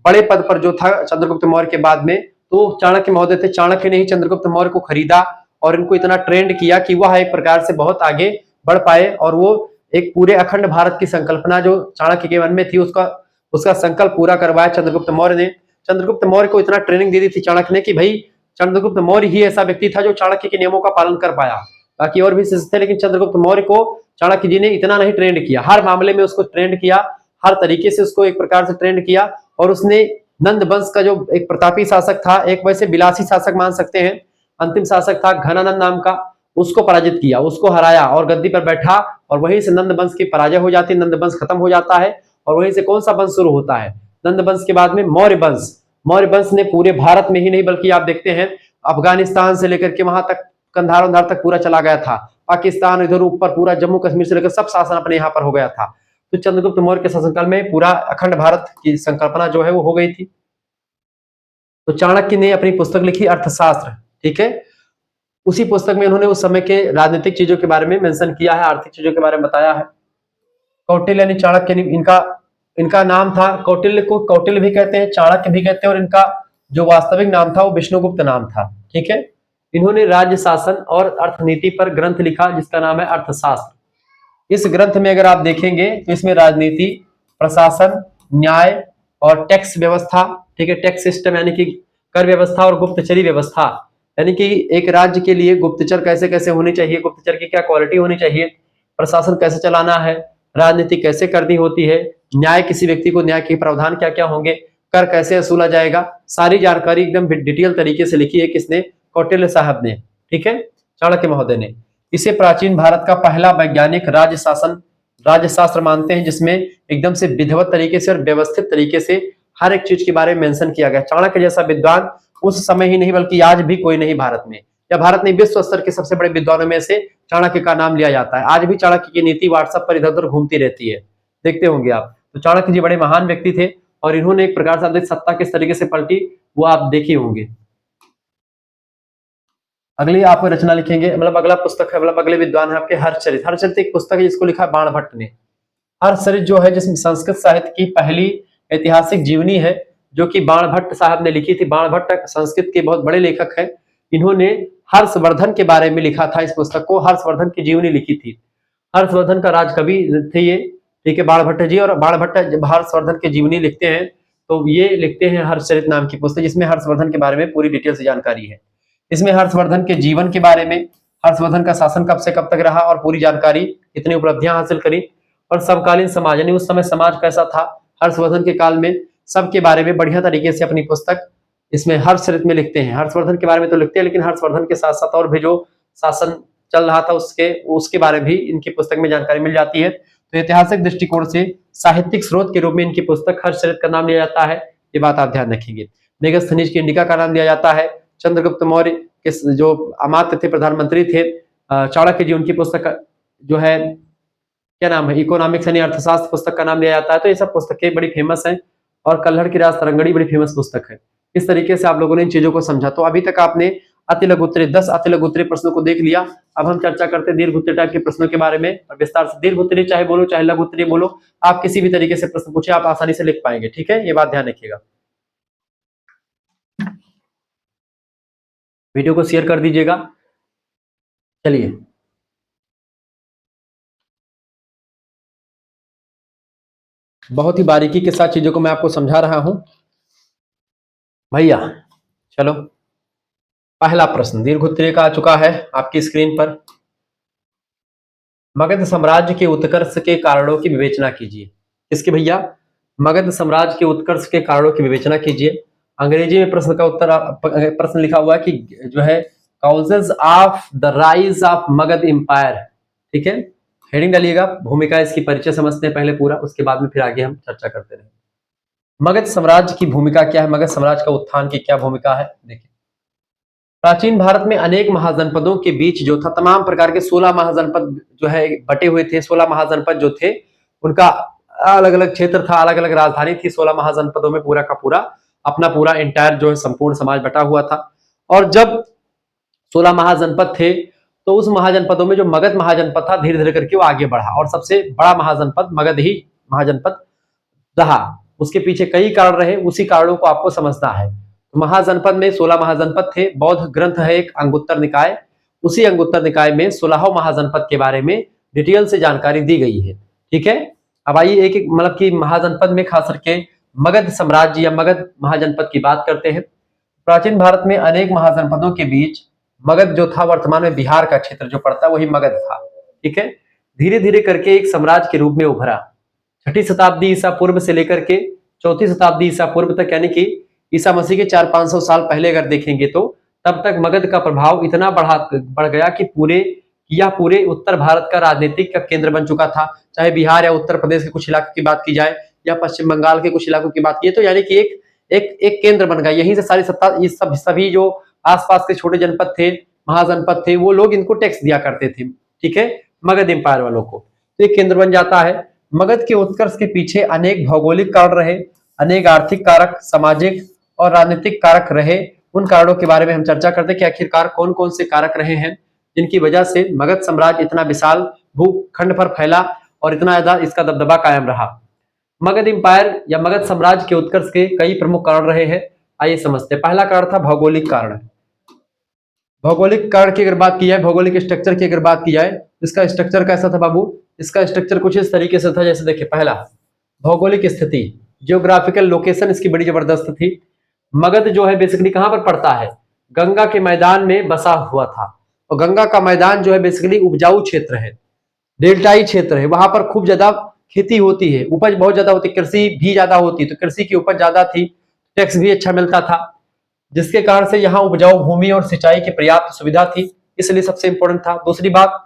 बड़े पद पर जो था चंद्रगुप्त मौर्य के बाद में, तो चाणक्य महोदय थे। चाणक्य ने ही चंद्रगुप्त मौर्य को खरीदा और इनको इतना ट्रेंड किया कि वह एक प्रकार से बहुत आगे बढ़ पाए, और वो एक पूरे अखंड भारत की संकल्पना जो चाणक्य के मन में थी उसका संकल्प पूरा करवाया चंद्रगुप्त मौर्य ने। चंद्रगुप्त मौर्य को इतना ट्रेनिंग दे दी थी चाणक्य ने कि भाई चंद्रगुप्त मौर्य ही ऐसा व्यक्ति था जो चाणक्य के नियमों का पालन कर पाया। बाकी और भी शिष्य थे, लेकिन चंद्रगुप्त मौर्य को चाणक्य जी ने इतना नहीं ट्रेंड किया, हर मामले में उसको ट्रेंड किया, हर तरीके से उसको एक प्रकार से ट्रेंड किया। और उसने नंद वंश का जो एक प्रतापी शासक था, एक वैसे विलासी शासक मान सकते हैं, अंतिम शासक था घनानंद नाम का, उसको पराजित किया, उसको हराया और गद्दी पर बैठा, और वहीं से नंद वंश की पराजय हो जाती है, नंद वंश खत्म हो जाता है। और वहीं से कौन सा वंश शुरू होता है? नंद वंश के बाद में मौर्य वंश। मौर्य वंश ने पूरे भारत में ही नहीं बल्कि आप देखते हैं अफगानिस्तान से लेकर के वहां तक कंधार उंधार तक पूरा चला गया था, पाकिस्तान इधर ऊपर पूरा जम्मू कश्मीर से लेकर सब शासन अपने यहाँ पर हो गया था। तो चंद्रगुप्त मौर्य के शासनकाल में पूरा अखंड भारत की संकल्पना जो है वो हो गई थी। तो चाणक्य ने अपनी पुस्तक लिखी अर्थशास्त्र, ठीक है। उसी पुस्तक में उन्होंने उस समय के राजनीतिक चीजों के बारे में मेंशन किया है, आर्थिक चीजों के बारे में बताया है। कौटिल्य यानी चाणक्य, इनका नाम था, कौटिल्य को कौटिल्य भी कहते हैं, चाणक्य भी कहते हैं, और इनका जो वास्तविक नाम था वो विष्णुगुप्त नाम था, ठीक है। इन्होंने राज्य शासन और अर्थनीति पर ग्रंथ लिखा जिसका नाम है अर्थशास्त्र। इस ग्रंथ में अगर आप देखेंगे तो इसमें राजनीति, प्रशासन, न्याय और टैक्स व्यवस्था, ठीक है, टैक्स सिस्टम यानी कि कर व्यवस्था और गुप्तचरी व्यवस्था, यानी कि एक राज्य के लिए गुप्तचर कैसे कैसे होनी चाहिए, गुप्तचर की क्या क्वालिटी होनी चाहिए, प्रशासन कैसे चलाना है, राजनीति कैसे करनी होती है, न्याय किसी व्यक्ति को न्याय के प्रावधान क्या क्या होंगे, कर कैसे वसूला जाएगा, सारी जानकारी एकदम डिटेल तरीके से लिखी है किसने, कौटिल्य साहब ने, ठीक है, चाणक्य महोदय ने। इसे प्राचीन भारत का पहला वैज्ञानिक राज्य शास्त्र मानते हैं, जिसमें एकदम से विधिवत तरीके से और व्यवस्थित तरीके से हर एक चीज के बारे में मेंशन किया गया। चाणक्य जैसा विद्वान उस समय ही नहीं बल्कि आज भी कोई नहीं भारत में, या भारत में विश्व स्तर के सबसे बड़े विद्वानों में से चाणक्य का नाम लिया जाता है। आज भी चाणक्य की नीति व्हाट्सएप पर इधर उधर घूमती रहती है, देखते होंगे आप। तो चाणक्य जी बड़े महान व्यक्ति थे और इन्होंने एक प्रकार से सत्ता किस तरीके से पलटी वो आप देखे होंगे। अगली आप रचना लिखेंगे, मतलब अगला पुस्तक है, मतलब अगले विद्वान है आपके हर्षचरित। हर्षचरित एक पुस्तक है जिसको लिखा बाणभट्ट ने। हर्षचरित जो है जिसमें संस्कृत साहित्य की पहली ऐतिहासिक जीवनी है, जो कि बाणभट्ट साहब ने लिखी थी। बाणभट्ट संस्कृत के बहुत बड़े लेखक हैं। इन्होंने हर्षवर्धन के बारे में लिखा था, इस पुस्तक को हर्षवर्धन की जीवनी लिखी थी। हर्षवर्धन का राजकवि थे ये, ठीक है, बाणभट्ट जी। और बाणभट्ट जब हर्षवर्धन की जीवनी लिखते हैं तो ये लिखते हैं हर्षचरित नाम की पुस्तक, जिसमें हर्षवर्धन के बारे में पूरी डिटेल से जानकारी है। इसमें हर्षवर्धन के जीवन के बारे में, हर्षवर्धन का शासन कब से कब तक रहा और पूरी जानकारी, कितनी उपलब्धियां हासिल करी, और समकालीन समाज यानी उस समय समाज कैसा था हर्षवर्धन के काल में, सबके बारे में बढ़िया तरीके से अपनी पुस्तक इसमें हर्षचरित में लिखते हैं। हर्षवर्धन के बारे में तो लिखते हैं, लेकिन हर्षवर्धन के साथ साथ और भी जो शासन चल रहा था उसके बारे में भी इनकी पुस्तक में जानकारी मिल जाती है। तो ऐतिहासिक दृष्टिकोण से साहित्यिक स्रोत के रूप में इनकी पुस्तक हर्षचरित का नाम लिया जाता है, ये बात आप ध्यान रखेंगे। मेगस्थनीज की इंडिका का नाम लिया जाता है। चंद्रगुप्त मौर्य के जो अमात्य थे, प्रधानमंत्री थे चाणक्य जी, उनकी पुस्तक जो है क्या नाम है, इकोनॉमिक्स यानी अर्थशास्त्र पुस्तक का नाम लिया जाता है। तो ये सब पुस्तकें बड़ी फेमस हैं। और कल्हड़ की राज तरंगड़ी बड़ी फेमस पुस्तक है। इस तरीके से आप लोगों ने इन चीजों को समझा। तो अभी तक आपने अति लघु उत्तरीय 10 अति लघु उत्तरीय प्रश्नों को देख लिया। अब हम चर्चा करते हैं दीर्घ उत्तरीय टाइप के प्रश्नों के बारे में और विस्तार से। दीर्घ उत्तरीय चाहे बोलो चाहे लघु उत्तरीय बोलो, आप किसी भी तरीके से प्रश्न पूछे आप आसानी से लिख पाएंगे, ठीक है, ये बात ध्यान रखिएगा। वीडियो को शेयर कर दीजिएगा। चलिए बहुत ही बारीकी के साथ चीजों को मैं आपको समझा रहा हूं भैया। चलो पहला प्रश्न दीर्घ उत्तरीय का आ चुका है आपकी स्क्रीन पर। मगध साम्राज्य के उत्कर्ष के कारणों की विवेचना कीजिए। किसके भैया? मगध साम्राज्य के उत्कर्ष के कारणों की विवेचना कीजिए। अंग्रेजी में प्रश्न का उत्तर प्रश्न लिखा हुआ है कि जो है causes of the rise of Magadha empire, ठीक है। हेडिंग डालिएगा। भूमिका इसकी परिचय समझते हैं पहले पूरा, उसके बाद में फिर आगे हम चर्चा करते रहेंगे। मगध साम्राज्य की भूमिका क्या है, मगध साम्राज्य का उत्थान की क्या भूमिका है, देखिए। प्राचीन भारत में अनेक महाजनपदों के बीच जो था, तमाम प्रकार के 16 महाजनपद जो है बटे हुए थे। 16 महाजनपद जो थे उनका अलग अलग क्षेत्र था, अलग अलग राजधानी थी। 16 महाजनपदों में पूरा का पूरा अपना पूरा एंटायर जो है संपूर्ण समाज बटा हुआ था। और जब 16 महाजनपद थे तो उस महाजनपदों में जो मगध महाजनपद था धीरे धीरे करके वो आगे बढ़ा और सबसे बड़ा महाजनपद मगध ही महाजनपद रहा। उसके पीछे कई कारण रहे, उसी कारणों को आपको समझना है। महाजनपद में 16 महाजनपद थे। बौद्ध ग्रंथ है एक अंगुत्तर निकाय, उसी अंगुत्तर निकाय में 16 महाजनपद के बारे में डिटेल से जानकारी दी गई है, ठीक है। अब आइए एक एक मतलब कि महाजनपद में खास करके मगध साम्राज्य या मगध महाजनपद की बात करते हैं। प्राचीन भारत में अनेक महाजनपदों के बीच मगध जो था, वर्तमान में बिहार का क्षेत्र जो पड़ता है वही मगध था, ठीक है। धीरे धीरे करके एक साम्राज्य के रूप में उभरा। 6ठी शताब्दी ईसा पूर्व से लेकर के 4ठी शताब्दी ईसा पूर्व तक, यानी कि ईसा मसीह के 400-500 साल पहले अगर देखेंगे तो तब तक मगध का प्रभाव इतना बढ़ गया कि पूरे उत्तर भारत का राजनीतिक का केंद्र बन चुका था। चाहे बिहार या उत्तर प्रदेश के कुछ इलाकों की बात की जाए या पश्चिम बंगाल के कुछ इलाकों की बात की, तो यानी कि एक केंद्र बन गया। यहीं से सारी सत्ता, ये सभी जो आसपास के छोटे जनपद थे, महाजनपद थे, वो लोग इनको टैक्स दिया करते थे, ठीक है, मगध एम्पायर वालों को। तो एक केंद्र बन जाता है। मगध के उत्कर्ष के पीछे अनेक भौगोलिक कारण रहे, अनेक आर्थिक कारक, सामाजिक और राजनीतिक कारक रहे। उन कारणों के बारे में हम चर्चा करते हैं कि आखिरकार कौन कौन से कारक रहे हैं जिनकी वजह से मगध साम्राज्य इतना विशाल भूखंड पर फैला और इतना ज्यादा इसका दबदबा कायम रहा। मगध एम्पायर या मगध साम्राज्य के उत्कर्ष के कई प्रमुख कारण रहे हैं, आइए समझते हैं। पहला कारण था भौगोलिक कारण। भौगोलिक कारण की अगर बात की जाए, भौगोलिक स्ट्रक्चर की अगर बात की जाए, इसका स्ट्रक्चर कैसा था बाबू? इसका स्ट्रक्चर कुछ इस तरीके से था, जैसे देखिए, पहला भौगोलिक स्थिति, जियोग्राफिकल लोकेशन इसकी बड़ी जबरदस्त थी। मगध जो है बेसिकली कहां पर पड़ता है? गंगा के मैदान में बसा हुआ था। और गंगा का मैदान जो है बेसिकली उपजाऊ क्षेत्र है, डेल्टाई क्षेत्र है, वहां पर खूब ज्यादा खेती होती है, उपज बहुत ज्यादा होती है, कृषि भी ज्यादा होती है, तो कृषि की उपज ज्यादा थी, टैक्स भी अच्छा मिलता था, जिसके कारण से यहाँ उपजाऊ भूमि और सिंचाई की पर्याप्त सुविधा थी, इसलिए सबसे इंपॉर्टेंट था। दूसरी बात,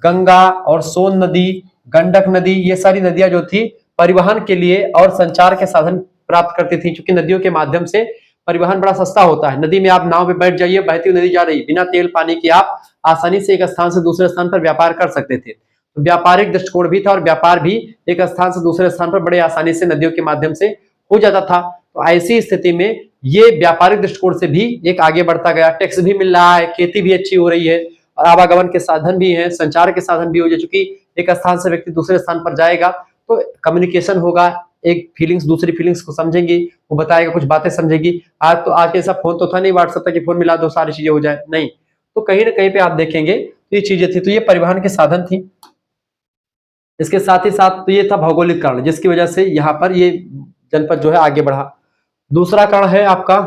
गंगा और सोन नदी, गंडक नदी, ये सारी नदियां जो थी परिवहन के लिए और संचार के साधन प्राप्त करती थी, क्योंकि नदियों के माध्यम से परिवहन बड़ा सस्ता होता है। नदी में आप नाव में बैठ जाइए, बहती हुई नदी जा रही, बिना तेल पानी की आप आसानी से एक स्थान से दूसरे स्थान पर व्यापार कर सकते थे। तो व्यापारिक दृष्टिकोण भी था और व्यापार भी एक स्थान से दूसरे स्थान पर बड़े आसानी से नदियों के माध्यम से हो जाता था। तो ऐसी स्थिति में ये व्यापारिक दृष्टिकोण से भी एक आगे बढ़ता गया, टैक्स भी मिल रहा है, खेती भी अच्छी हो रही है और आवागमन के साधन भी हैं, संचार के साधन भी हो जाए, चूंकि एक स्थान से व्यक्ति दूसरे स्थान पर जाएगा तो कम्युनिकेशन होगा, एक फीलिंग्स दूसरी फीलिंग्स को समझेंगी, वो बताएगा, कुछ बातें समझेगी। आज तो आज ऐसा फोन तो था नहीं, व्हाट्सएप तक फोन मिला दो सारी चीजें हो जाए, नहीं, तो कहीं ना कहीं पे आप देखेंगे तो ये चीजें थी, तो ये परिवहन के साधन थी। इसके साथ ही साथ तो ये था भौगोलिक कारण, जिसकी वजह से यहाँ पर ये जनपद जो है आगे बढ़ा। दूसरा कारण है आपका,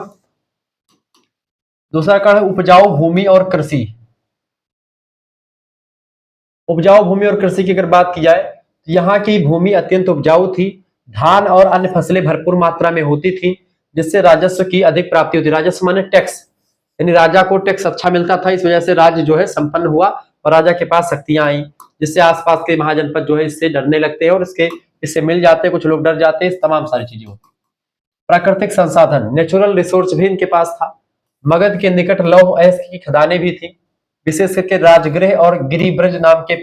दूसरा कारण है उपजाऊ भूमि और कृषि। उपजाऊ भूमि और कृषि की अगर बात की जाए तो यहाँ की भूमि अत्यंत उपजाऊ थी, धान और अन्य फसलें भरपूर मात्रा में होती थी, जिससे राजस्व की अधिक प्राप्ति होती। राजस्व माने टैक्स, यानी राजा को टैक्स अच्छा मिलता था, इस वजह से राज्य जो है संपन्न हुआ और राजा के पास शक्तियां आई, जिससे आसपास के महाजनपद जो है इससे डरने लगते हैं और इससे मिल जाते हैं, कुछ लोग डर जाते हैं, इस तमाम सारी चीजें होती। प्राकृतिक संसाधन, नेचुरल रिसोर्स भी इनके पास था। मगध के निकट लौह अयस्क की खदानें भी थी, विशेष करके राजगृह और गिरिब्रज नाम के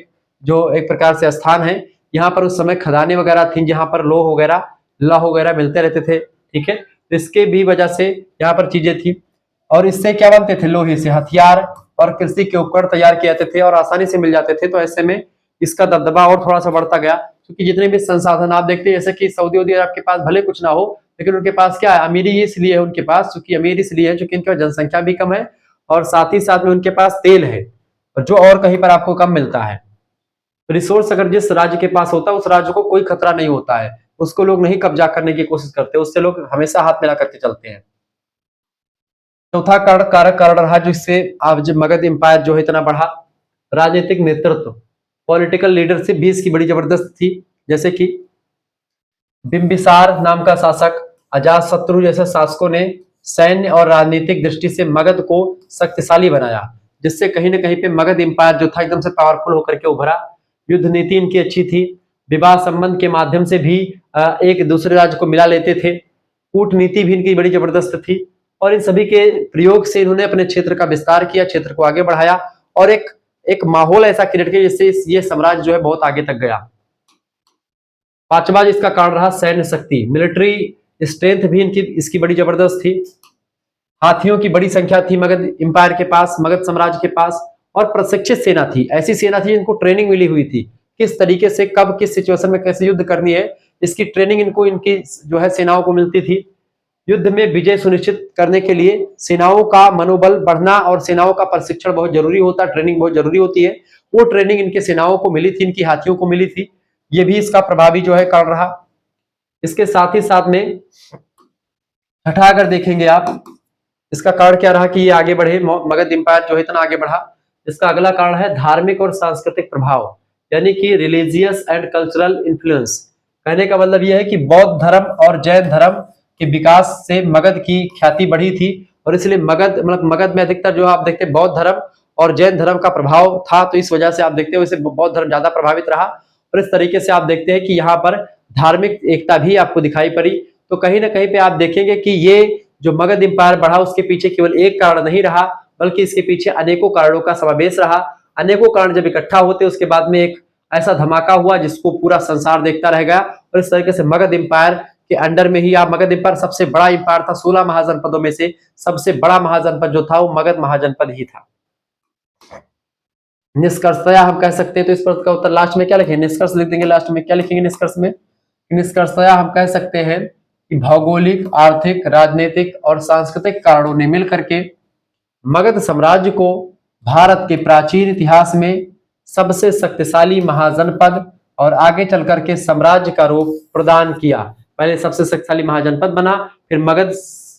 जो एक प्रकार से स्थान है, यहाँ पर उस समय खदानें वगैरह थी, जहां पर लौह वगैरह मिलते रहते थे, ठीक है। तो इसके भी वजह से यहाँ पर चीजें थी, और इससे क्या बनते थे, लोहे से हथियार और कृषि के उपकरण तैयार किए जाते थे और आसानी से मिल जाते थे। तो ऐसे में इसका दबदबा और थोड़ा सा बढ़ता गया, क्योंकि जितने भी संसाधन आप देखते हैं, जैसे कि सऊदी वूदी आपके पास भले कुछ ना हो, लेकिन उनके पास क्या है, अमीरी इसलिए है उनके पास, क्योंकि अमीर इसलिए है क्योंकि इनकी जनसंख्या भी कम है और साथ ही साथ में उनके पास तेल है, और जो और कहीं पर आपको कम मिलता है। रिसोर्स अगर जिस राज्य के पास होता है, उस राज्य को कोई खतरा नहीं होता है, उसको लोग नहीं कब्जा करने की कोशिश करते, उससे लोग हमेशा हाथ मिला करके चलते हैं। चौथा कारक कारण रहा जिससे आज जब मगध एम्पायर जो है इतना बढ़ा, राजनीतिक नेतृत्व, पॉलिटिकल लीडरशिप भी इसकी बड़ी जबरदस्त थी। जैसे कि बिंबिसार नाम का शासक, अजातशत्रु जैसे शासकों ने सैन्य और राजनीतिक दृष्टि से मगध को शक्तिशाली बनाया, जिससे कहीं ना कहीं पे मगध एम्पायर जो था एकदम से पावरफुल होकर के उभरा। युद्ध नीति इनकी अच्छी थी, विवाह संबंध के माध्यम से भी एक दूसरे राज्य को मिला लेते थे, कूटनीति भी इनकी बड़ी जबरदस्त थी, और इन सभी के प्रयोग से इन्होंने अपने क्षेत्र का विस्तार किया, क्षेत्र को आगे बढ़ाया और एक माहौल ऐसा क्रिएट किया जिससे ये साम्राज्य जो है बहुत आगे तक गया। पांचवा इसका कारण रहा सैन्य शक्ति, मिलिट्री स्ट्रेंथ भी इनकी इसकी बड़ी जबरदस्त थी। हाथियों की बड़ी संख्या थी मगध एम्पायर के पास, मगध साम्राज्य के पास, और प्रशिक्षित सेना थी, ऐसी सेना थी जिनको ट्रेनिंग मिली हुई थी, किस तरीके से कब किस सिचुएशन में कैसे युद्ध करनी है, इसकी ट्रेनिंग इनकी जो है सेनाओं को मिलती थी। युद्ध में विजय सुनिश्चित करने के लिए सेनाओं का मनोबल बढ़ना और सेनाओं का प्रशिक्षण बहुत जरूरी होता है, ट्रेनिंग बहुत जरूरी होती है, वो ट्रेनिंग इनके सेनाओं को मिली थी, इनकी हाथियों को मिली थी, ये भी इसका प्रभावी जो है कारण रहा। इसके साथ ही साथ में छठा अगर देखेंगे आप, इसका कारण क्या रहा कि ये आगे बढ़े, मगध एम्पायर जो है इतना आगे बढ़ा। इसका अगला कारण है धार्मिक और सांस्कृतिक प्रभाव, यानी कि रिलीजियस एंड कल्चरल इन्फ्लुएंस। कहने का मतलब यह है कि बौद्ध धर्म और जैन धर्म के विकास से मगध की ख्याति बढ़ी थी, और इसलिए मगध में अधिकतर जो आप देखते हैं बौद्ध धर्म और जैन धर्म का प्रभाव था, तो इस वजह से आप देखते हो इसे बौद्ध धर्म ज्यादा प्रभावित रहा, और इस तरीके से आप देखते हैं कि यहाँ पर धार्मिक एकता भी आपको दिखाई पड़ी। तो कहीं ना कहीं पे आप देखेंगे कि ये जो मगध एम्पायर बढ़ा उसके पीछे केवल एक कारण नहीं रहा, बल्कि इसके पीछे अनेकों कारणों का समावेश रहा। अनेकों कारण जब इकट्ठा होते उसके बाद में एक ऐसा धमाका हुआ जिसको पूरा संसार देखता रह गया, और इस तरीके से मगध एम्पायर के अंडर में ही मगध एम्पायर सबसे बड़ा एम्पायर था, 16 महाजनपदों में से सबसे बड़ा महाजनपद जो था वो मगध महाजनपद ही था। निष्कर्षतया हम कह सकते हैं, तो इस प्रश्न का उत्तर लास्ट में क्या लिखेंगे, निष्कर्ष लिख देंगे, लास्ट में क्या लिखेंगे निष्कर्ष में, निष्कर्षतया हम कह सकते हैं कि भौगोलिक, आर्थिक, राजनीतिक और सांस्कृतिक कारणों ने मिलकर के मगध साम्राज्य को भारत के प्राचीन इतिहास में सबसे शक्तिशाली महाजनपद और आगे चल करके साम्राज्य का रूप प्रदान किया। पहले सबसे शक्तिशाली महाजनपद बना, फिर मगध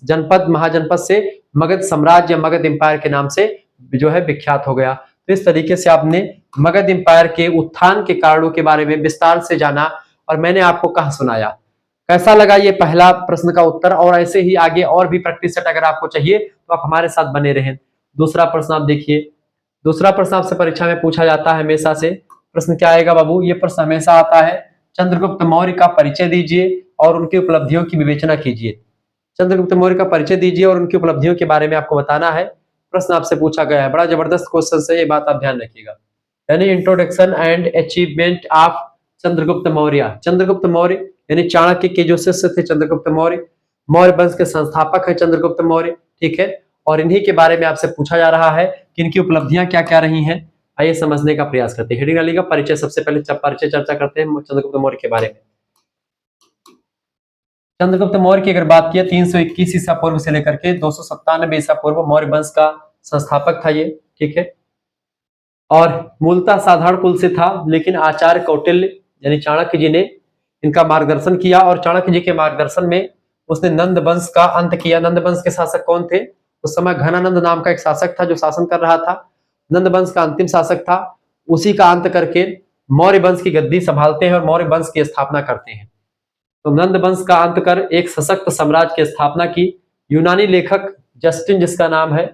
जनपद महाजनपद से मगध साम्राज्य या मगध एम्पायर के नाम से जो है विख्यात हो गया। तो इस तरीके से आपने मगध एम्पायर के उत्थान के कारणों के बारे में विस्तार से जाना और मैंने आपको कहा सुनाया। कैसा लगा ये पहला प्रश्न का उत्तर? और ऐसे ही आगे और भी प्रैक्टिस सेट अगर आपको चाहिए तो आप हमारे साथ बने रहें। दूसरा प्रश्न आप देखिए, दूसरा प्रश्न आपसे परीक्षा में पूछा जाता है हमेशा से। प्रश्न क्या आएगा बाबू? ये प्रश्न हमेशा आता है, चंद्रगुप्त मौर्य का परिचय दीजिए और उनकी उपलब्धियों की विवेचना कीजिए। चंद्रगुप्त मौर्य का परिचय दीजिए और उनकी उपलब्धियों के बारे में आपको बताना है। प्रश्न आपसे पूछा गया है, बड़ा जबरदस्त क्वेश्चन है, ये बात आप ध्यान रखिएगा। यानी introduction and achievement of Chandragupta Maurya. Chandragupta Maurya यानी चाणक्य के जो शिष्य थे चंद्रगुप्त मौर्य, मौर्य वंश के संस्थापक है चंद्रगुप्त मौर्य, ठीक है। और इन्हीं के बारे में आपसे पूछा जा रहा है कि इनकी उपलब्धियां क्या क्या रही हैं। आइए समझने का प्रयास करते हैं। हेडिंग डालिएगा परिचय। सबसे पहले परिचय चर्चा करते हैं चंद्रगुप्त मौर्य के बारे में। चंद्रगुप्त मौर्य की अगर बात किया 321 ईसा पूर्व से लेकर के 297 ईसा पूर्व मौर्य वंश का संस्थापक था ये, ठीक है। और मूलतः साधारण कुल से था, लेकिन आचार्य कौटिल्य यानी चाणक्य जी ने इनका मार्गदर्शन किया और चाणक्य जी के मार्गदर्शन में उसने नंद वंश का अंत किया। नंद वंश के शासक कौन थे? उस समय घनानंद नाम का एक शासक था जो शासन कर रहा था। नंद वंश का अंतिम शासक था, उसी का अंत करके मौर्य वंश की गद्दी संभालते हैं और मौर्य वंश की स्थापना करते हैं। तो नंद वंश का अंत कर एक सशक्त साम्राज्य की स्थापना की। यूनानी लेखक जस्टिन जिसका नाम है,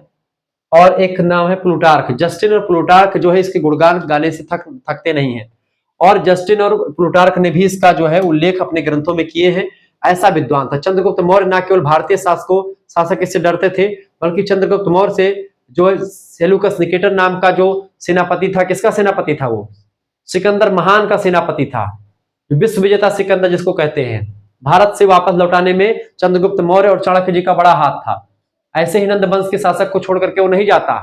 और एक नाम है प्लूटार्क। जस्टिन और प्लूटार्क जो है इसके गुणगान गाने से थकते नहीं है, और जस्टिन और प्लूटार्क ने भी इसका जो है उल्लेख अपने ग्रंथों में किए हैं। ऐसा विद्वान था चंद्रगुप्त मौर्य। न केवल भारतीय शासक इससे डरते थे, बल्कि चंद्रगुप्त मौर्य से जो सेल्यूकस निकेटर नाम का जो सेनापति था, किसका सेनापति था? वो सिकंदर महान का सेनापति था। विश्व विजेता सिकंदर जिसको कहते हैं, भारत से वापस लौटाने में चंद्रगुप्त मौर्य और चाणक्य जी का बड़ा हाथ था। ऐसे ही नंद वंश के शासक को छोड़ करके वो नहीं जाता,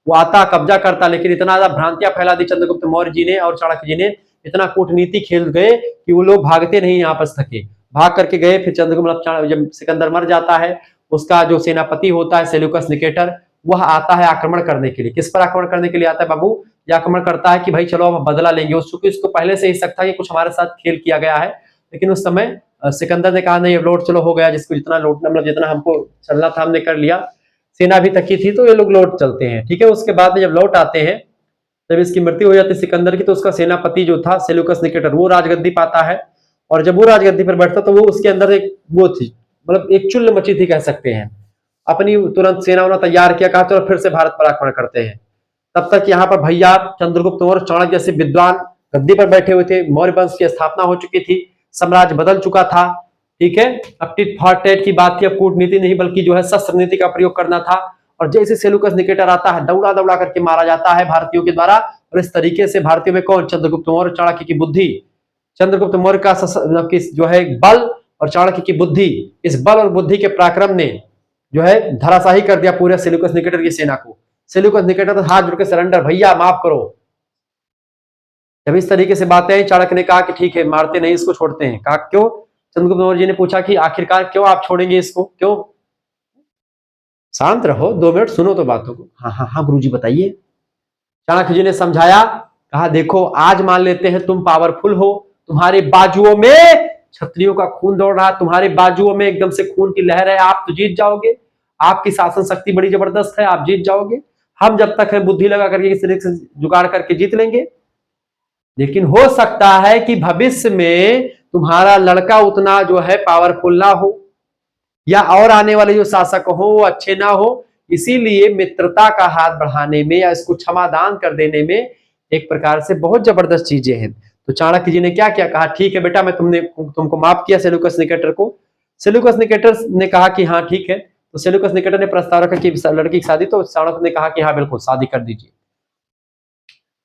वो आता कब्जा करता। लेकिन इतना ज्यादा भ्रांतियां फैला दी चंद्रगुप्त मौर्य जी ने और चाणक्य जी ने, इतना कूटनीति खेल गए कि वो लोग भागते नहीं, यहाँ पर थके, भाग करके गए। फिर चंद्रगुप्त जब सिकंदर मर जाता है, उसका जो सेनापति होता है सेल्यूकस निकेटर, वह आता है आक्रमण करने के लिए। किस पर आक्रमण करने के लिए आता है बाबू? यह आक्रमण करता है कि भाई चलो अब बदला लेंगे। चूंकि उसको पहले से ही शक था कि कुछ हमारे साथ खेल किया गया है, लेकिन उस समय सिकंदर ने कहा नहीं अब लौट चलो, हो गया जिसको जितना लौटना, मतलब जितना हमको चलना था हमने कर लिया। सेना भी थकी थी तो ये लोग लौट चलते हैं, ठीक है। उसके बाद में जब लौट आते हैं, जब इसकी मृत्यु हो जाती है सिकंदर की, तो उसका सेनापति जो था सेल्यूकस निकेटर, वो राजगद्दी पाता है। और जब वो राजगद्दी पर बैठता तो वो उसके अंदर एक वो थी, मतलब एक चुल्ल मची थी कह सकते हैं। अपनी तुरंत सेना उन्होंने तैयार किया, कहा चलो फिर से भारत पर आक्रमण करते हैं। तब तक यहाँ पर भैया चंद्रगुप्त और चाणक्य जैसे विद्वान गद्दी पर बैठे हुए थे। मौर्य वंश की स्थापना हो चुकी थी, साम्राज्य बदल चुका था, ठीक है। अब टिट फॉर टैट की बात थी, अब कूटनीति नहीं बल्कि जो है शस्त्र नीति का प्रयोग करना था। और जैसे सेल्यूकस निकेटर आता है, दौड़ा दौड़ा करके मारा जाता है भारतीयों के द्वारा। और इस तरीके से भारतीयों में कौन? चंद्रगुप्त मौर्य चाणक्य की बुद्धि, चंद्रगुप्त मौर्य का जो है बल और चाणक्य की बुद्धि, इस बल और बुद्धि के पराक्रम ने जो है धराशाही कर दिया पूरे सेल्यूकस निकेटर की सेना को। सेल्यूकस निकेटर हाथ जोड़ के सरेंडर, भैया माफ करो। जब इस तरीके से बातें आई, चाणक्य ने कहा कि ठीक है मारते नहीं, इसको छोड़ते हैं। कहा क्यों? चंद्रगुप्त मौर्य जी ने पूछा कि आखिरकार क्यों आप छोड़ेंगे इसको, क्यों? शांत रहो, 2 मिनट सुनो तो बातों को। हाँ हाँ हाँ गुरुजी बताइए। चाणक्य जी ने समझाया, कहा देखो आज मान लेते हैं तुम पावरफुल हो, तुम्हारे बाजुओं में क्षत्रियों का खून दौड़ रहा है, तुम्हारे बाजुओं में एकदम से खून की लहर है, आप तो जीत जाओगे, आपकी शासन शक्ति बड़ी जबरदस्त है, आप जीत जाओगे। हम जब तक है बुद्धि लगा करके किसी तरीके से जुगाड़ करके जीत लेंगे। लेकिन हो सकता है कि भविष्य में तुम्हारा लड़का उतना जो है पावरफुल ना हो, या और आने वाले जो शासक हो वो अच्छे ना हो। इसीलिए मित्रता का हाथ बढ़ाने में या इसको क्षमादान कर देने में एक प्रकार से बहुत जबरदस्त चीजें हैं। तो चाणक्य जी ने क्या किया? कहा ठीक है बेटा, मैं तुमको माफ किया सेल्यूकस निकेटर को। सेल्यूकस निकेटर ने कहा कि हाँ ठीक है। तो सेल्यूकस निकेटर ने प्रस्ताव रखा कि लड़की की शादी, तो चाणक्य ने कहा कि हाँ बिल्कुल शादी कर दीजिए।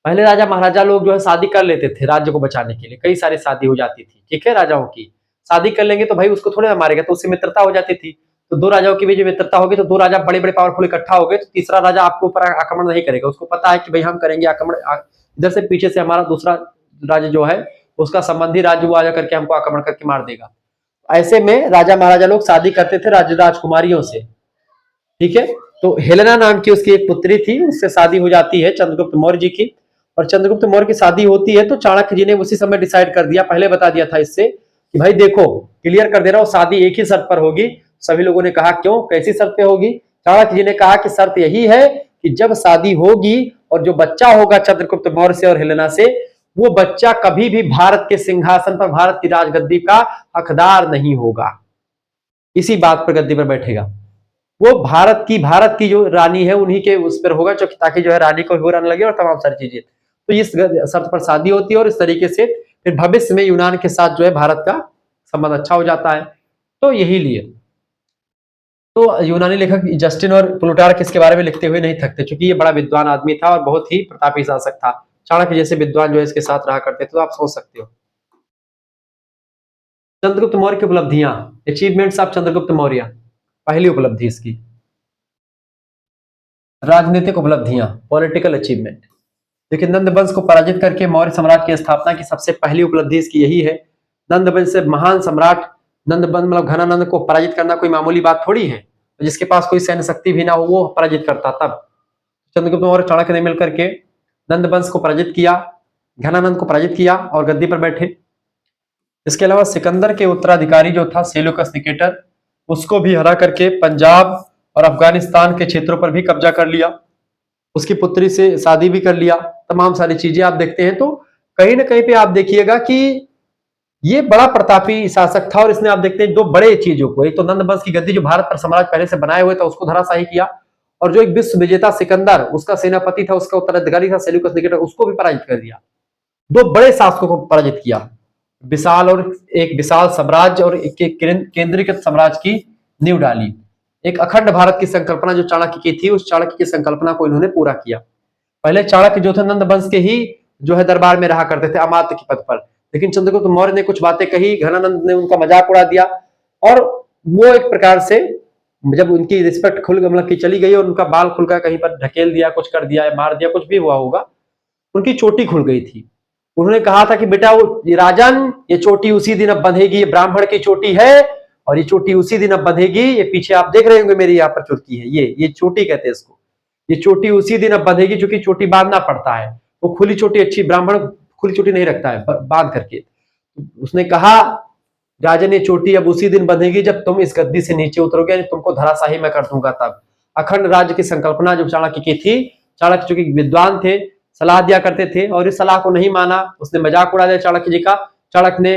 पहले राजा महाराजा लोग जो है शादी कर लेते थे राज्य को बचाने के लिए, कई सारी शादी हो जाती थी, ठीक है। राजाओं की शादी कर लेंगे तो भाई उसको थोड़े ना मारेगा, तो उससे मित्रता हो जाती थी। तो 2 राजाओं के बीच मित्रता होगी, तो 2 राजा बड़े बड़े पावरफुल इकट्ठा हो गए, तो तीसरा राजा आपके ऊपर आक्रमण नहीं करेगा। उसको पता है कि भाई हम करेंगे आक्रमण, इधर से पीछे से हमारा दूसरा राज्य जो है उसका संबंधी राज्य वो आजा करके हमको आक्रमण करके मार देगा। ऐसे में राजा महाराजा लोग शादी करते थे राजकुमारियों से, ठीक है। तो हेलेना नाम की उसकी एक पुत्री थी, उससे शादी हो जाती है चंद्रगुप्त मौर्य जी की। और चंद्रगुप्त मौर्य की शादी होती है तो चाणक्य जी ने उसी समय डिसाइड कर दिया, पहले बता दिया था इससे कि भाई देखो क्लियर कर दे रहा हूं, शादी एक ही शर्त पर होगी, सभी लोगों ने कहा क्यों, कैसी शर्त पे होगी? चाणक्य जी ने कहा कि शर्त यही है कि जब शादी होगी और जो बच्चा होगा चंद्रगुप्त मौर्य से और हेलेना से, वो बच्चा कभी भी भारत के सिंहासन पर, भारत की राजगद्दी का हकदार नहीं होगा, इसी बात पर गद्दी पर बैठेगा। वो भारत की जो रानी है उन्हीं के उस पर होगा, ताकि जो है रानी को बुरा न लगे और तमाम सारी चीजें। तो इस शर्त पर शादी होती है और इस तरीके से फिर भविष्य में यूनान के साथ जो है भारत का संबंध अच्छा हो जाता है। तो यही लिए तो यूनानी लेखक जस्टिन और प्लूटार्क इसके बारे में लिखते हुए नहीं थकते, क्योंकि ये बड़ा विद्वान आदमी था और बहुत ही प्रतापी शासक था। चाणक्य जैसे विद्वान जो है इसके साथ रहा करते थे, तो आप सोच सकते हो। चंद्रगुप्त मौर्य की उपलब्धियां, अचीवमेंट्स ऑफ चंद्रगुप्त मौर्य, पहली उपलब्धि इसकी राजनीतिक उपलब्धियां, पॉलिटिकल अचीवमेंट। देखिए, नंद वंश को पराजित करके मौर्य साम्राज्य की स्थापना की सबसे पहली उपलब्धि इसकी यही है। नंद वंश से महान सम्राट नंद वंश मतलब घनानंद को पराजित करना कोई मामूली बात थोड़ी है। जिसके पास कोई सैन्य शक्ति भी ना हो वो पराजित करता। तब चंद्रगुप्त मौर्य चाणक्य ने मिलकर के नंद वंश को पराजित किया, घनानंद को पराजित किया और गद्दी पर बैठे। इसके अलावा सिकंदर के उत्तराधिकारी जो था सेल्यूकस निकेटर, उसको भी हरा करके पंजाब और अफगानिस्तान के क्षेत्रों पर भी कब्जा कर लिया, उसकी पुत्री से शादी भी कर लिया। तमाम सारी चीजें आप देखते हैं तो कहीं ना कहीं पे आप देखिएगा कि ये बड़ा प्रतापी शासक था। और इसने आप देखते हैं दो बड़े चीजों को, एक तो नंद वंश की गद्दी जो भारत पर साम्राज्य पहले से बनाए हुए था उसको धराशायी किया, और जो एक विश्व विजेता सिकंदर उसका सेनापति था, उसका उत्तराधिकारी था सेल्यूकस निकेटर, उसको भी पराजित कर दिया। दो बड़े शासकों को पराजित किया, विशाल और एक विशाल साम्राज्य और एक केंद्रीकृत साम्राज्य की नींव डाली। एक अखंड भारत की संकल्पना जो चाणक्य की थी, उस चाणक्य की संकल्पना को इन्होंने पूरा किया। पहले चाणक्य जो थे नंद वंश के ही जो है दरबार में रहा करते थे अमात्य के पद पर, लेकिन चंद्रगुप्त मौर्य ने कुछ बातें कही, घनानंद ने उनका मजाक उड़ा दिया, और वो एक प्रकार से जब उनकी रिस्पेक्ट खुल मतलब की चली गई और उनका बाल खुलकर कहीं पर ढकेल दिया, कुछ कर दिया, मार दिया, कुछ भी हुआ होगा, उनकी चोटी खुल गई थी। उन्होंने कहा था कि बेटा वो राजन, ये चोटी उसी दिन अब बंधेगी, ये ब्राह्मण की चोटी है और ये चोटी उसी दिन अब बंधेगी। ये पीछे आप देख रहे होंगे मेरी यहाँ पर चोटी है, ये चोटी कहते हैं इसको। ये चोटी उसी दिन अब बंधेगी, क्योंकि चोटी बांधना पड़ता है। वो खुली चोटी अच्छी, ब्राह्मण खुली चोटी नहीं रखता है बांध करके। उसने कहा राजन, ये चोटी अब उसी दिन बंधेगी जब तुम इस गद्दी से नीचे उतरोगे, तुमको धराशाही मैं कर दूंगा। तब अखंड राज्य की संकल्पना जो चाणक्य की थी, चाणक्य चूंकि विद्वान थे, सलाह दिया करते थे और इस सलाह को नहीं माना, उसने मजाक उड़ा दिया चाणक्य जी का। चाणक्य ने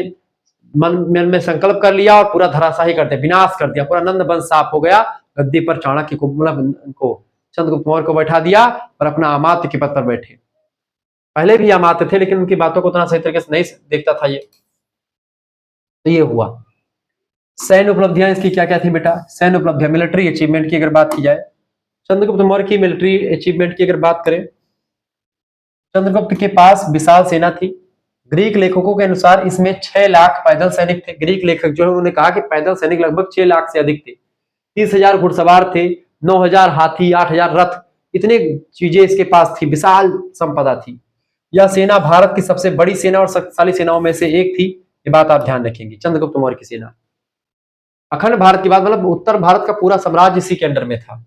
मन में संकल्प कर लिया और पूरा धराशाही कर दिया, विनाश कर दिया, पूरा नंद वंश साफ हो गया। गद्दी पर चाणक्य को मतलब चंद्रगुप्त मौर्य को बैठा दिया और अपना अमात्य के पद पर बैठे। पहले भी अमात्य थे लेकिन उनकी बातों को उतना सही तरीके से नहीं देखता था ये। तो ये हुआ। सैन्य उपलब्धियां इसकी क्या क्या थी बेटा? सैन्य उपलब्धियां, मिलिट्री अचीवमेंट की अगर बात की जाए, चंद्रगुप्त मौर्य की मिलिट्री अचीवमेंट की अगर बात करें, चंद्रगुप्त के पास विशाल सेना थी। ग्रीक लेखकों के अनुसार इसमें 6 लाख पैदल सैनिक थे। ग्रीक लेखक जो है उन्होंने कहा कि पैदल सैनिक लगभग 6 लाख से अधिक थे। 30,000 घुड़सवार थे, 9,000 हाथी, 8,000 रथ, इतने चीजें इसके पास थी, विशाल संपदा थी। यह सेना भारत की सबसे बड़ी सेना और शक्तिशाली सेनाओं में से एक थी। ये बात आप ध्यान रखेंगे। चंद्रगुप्त मौर्य की सेना अखंड भारत की बात मतलब उत्तर भारत का पूरा साम्राज्य इसी के अंडर में था।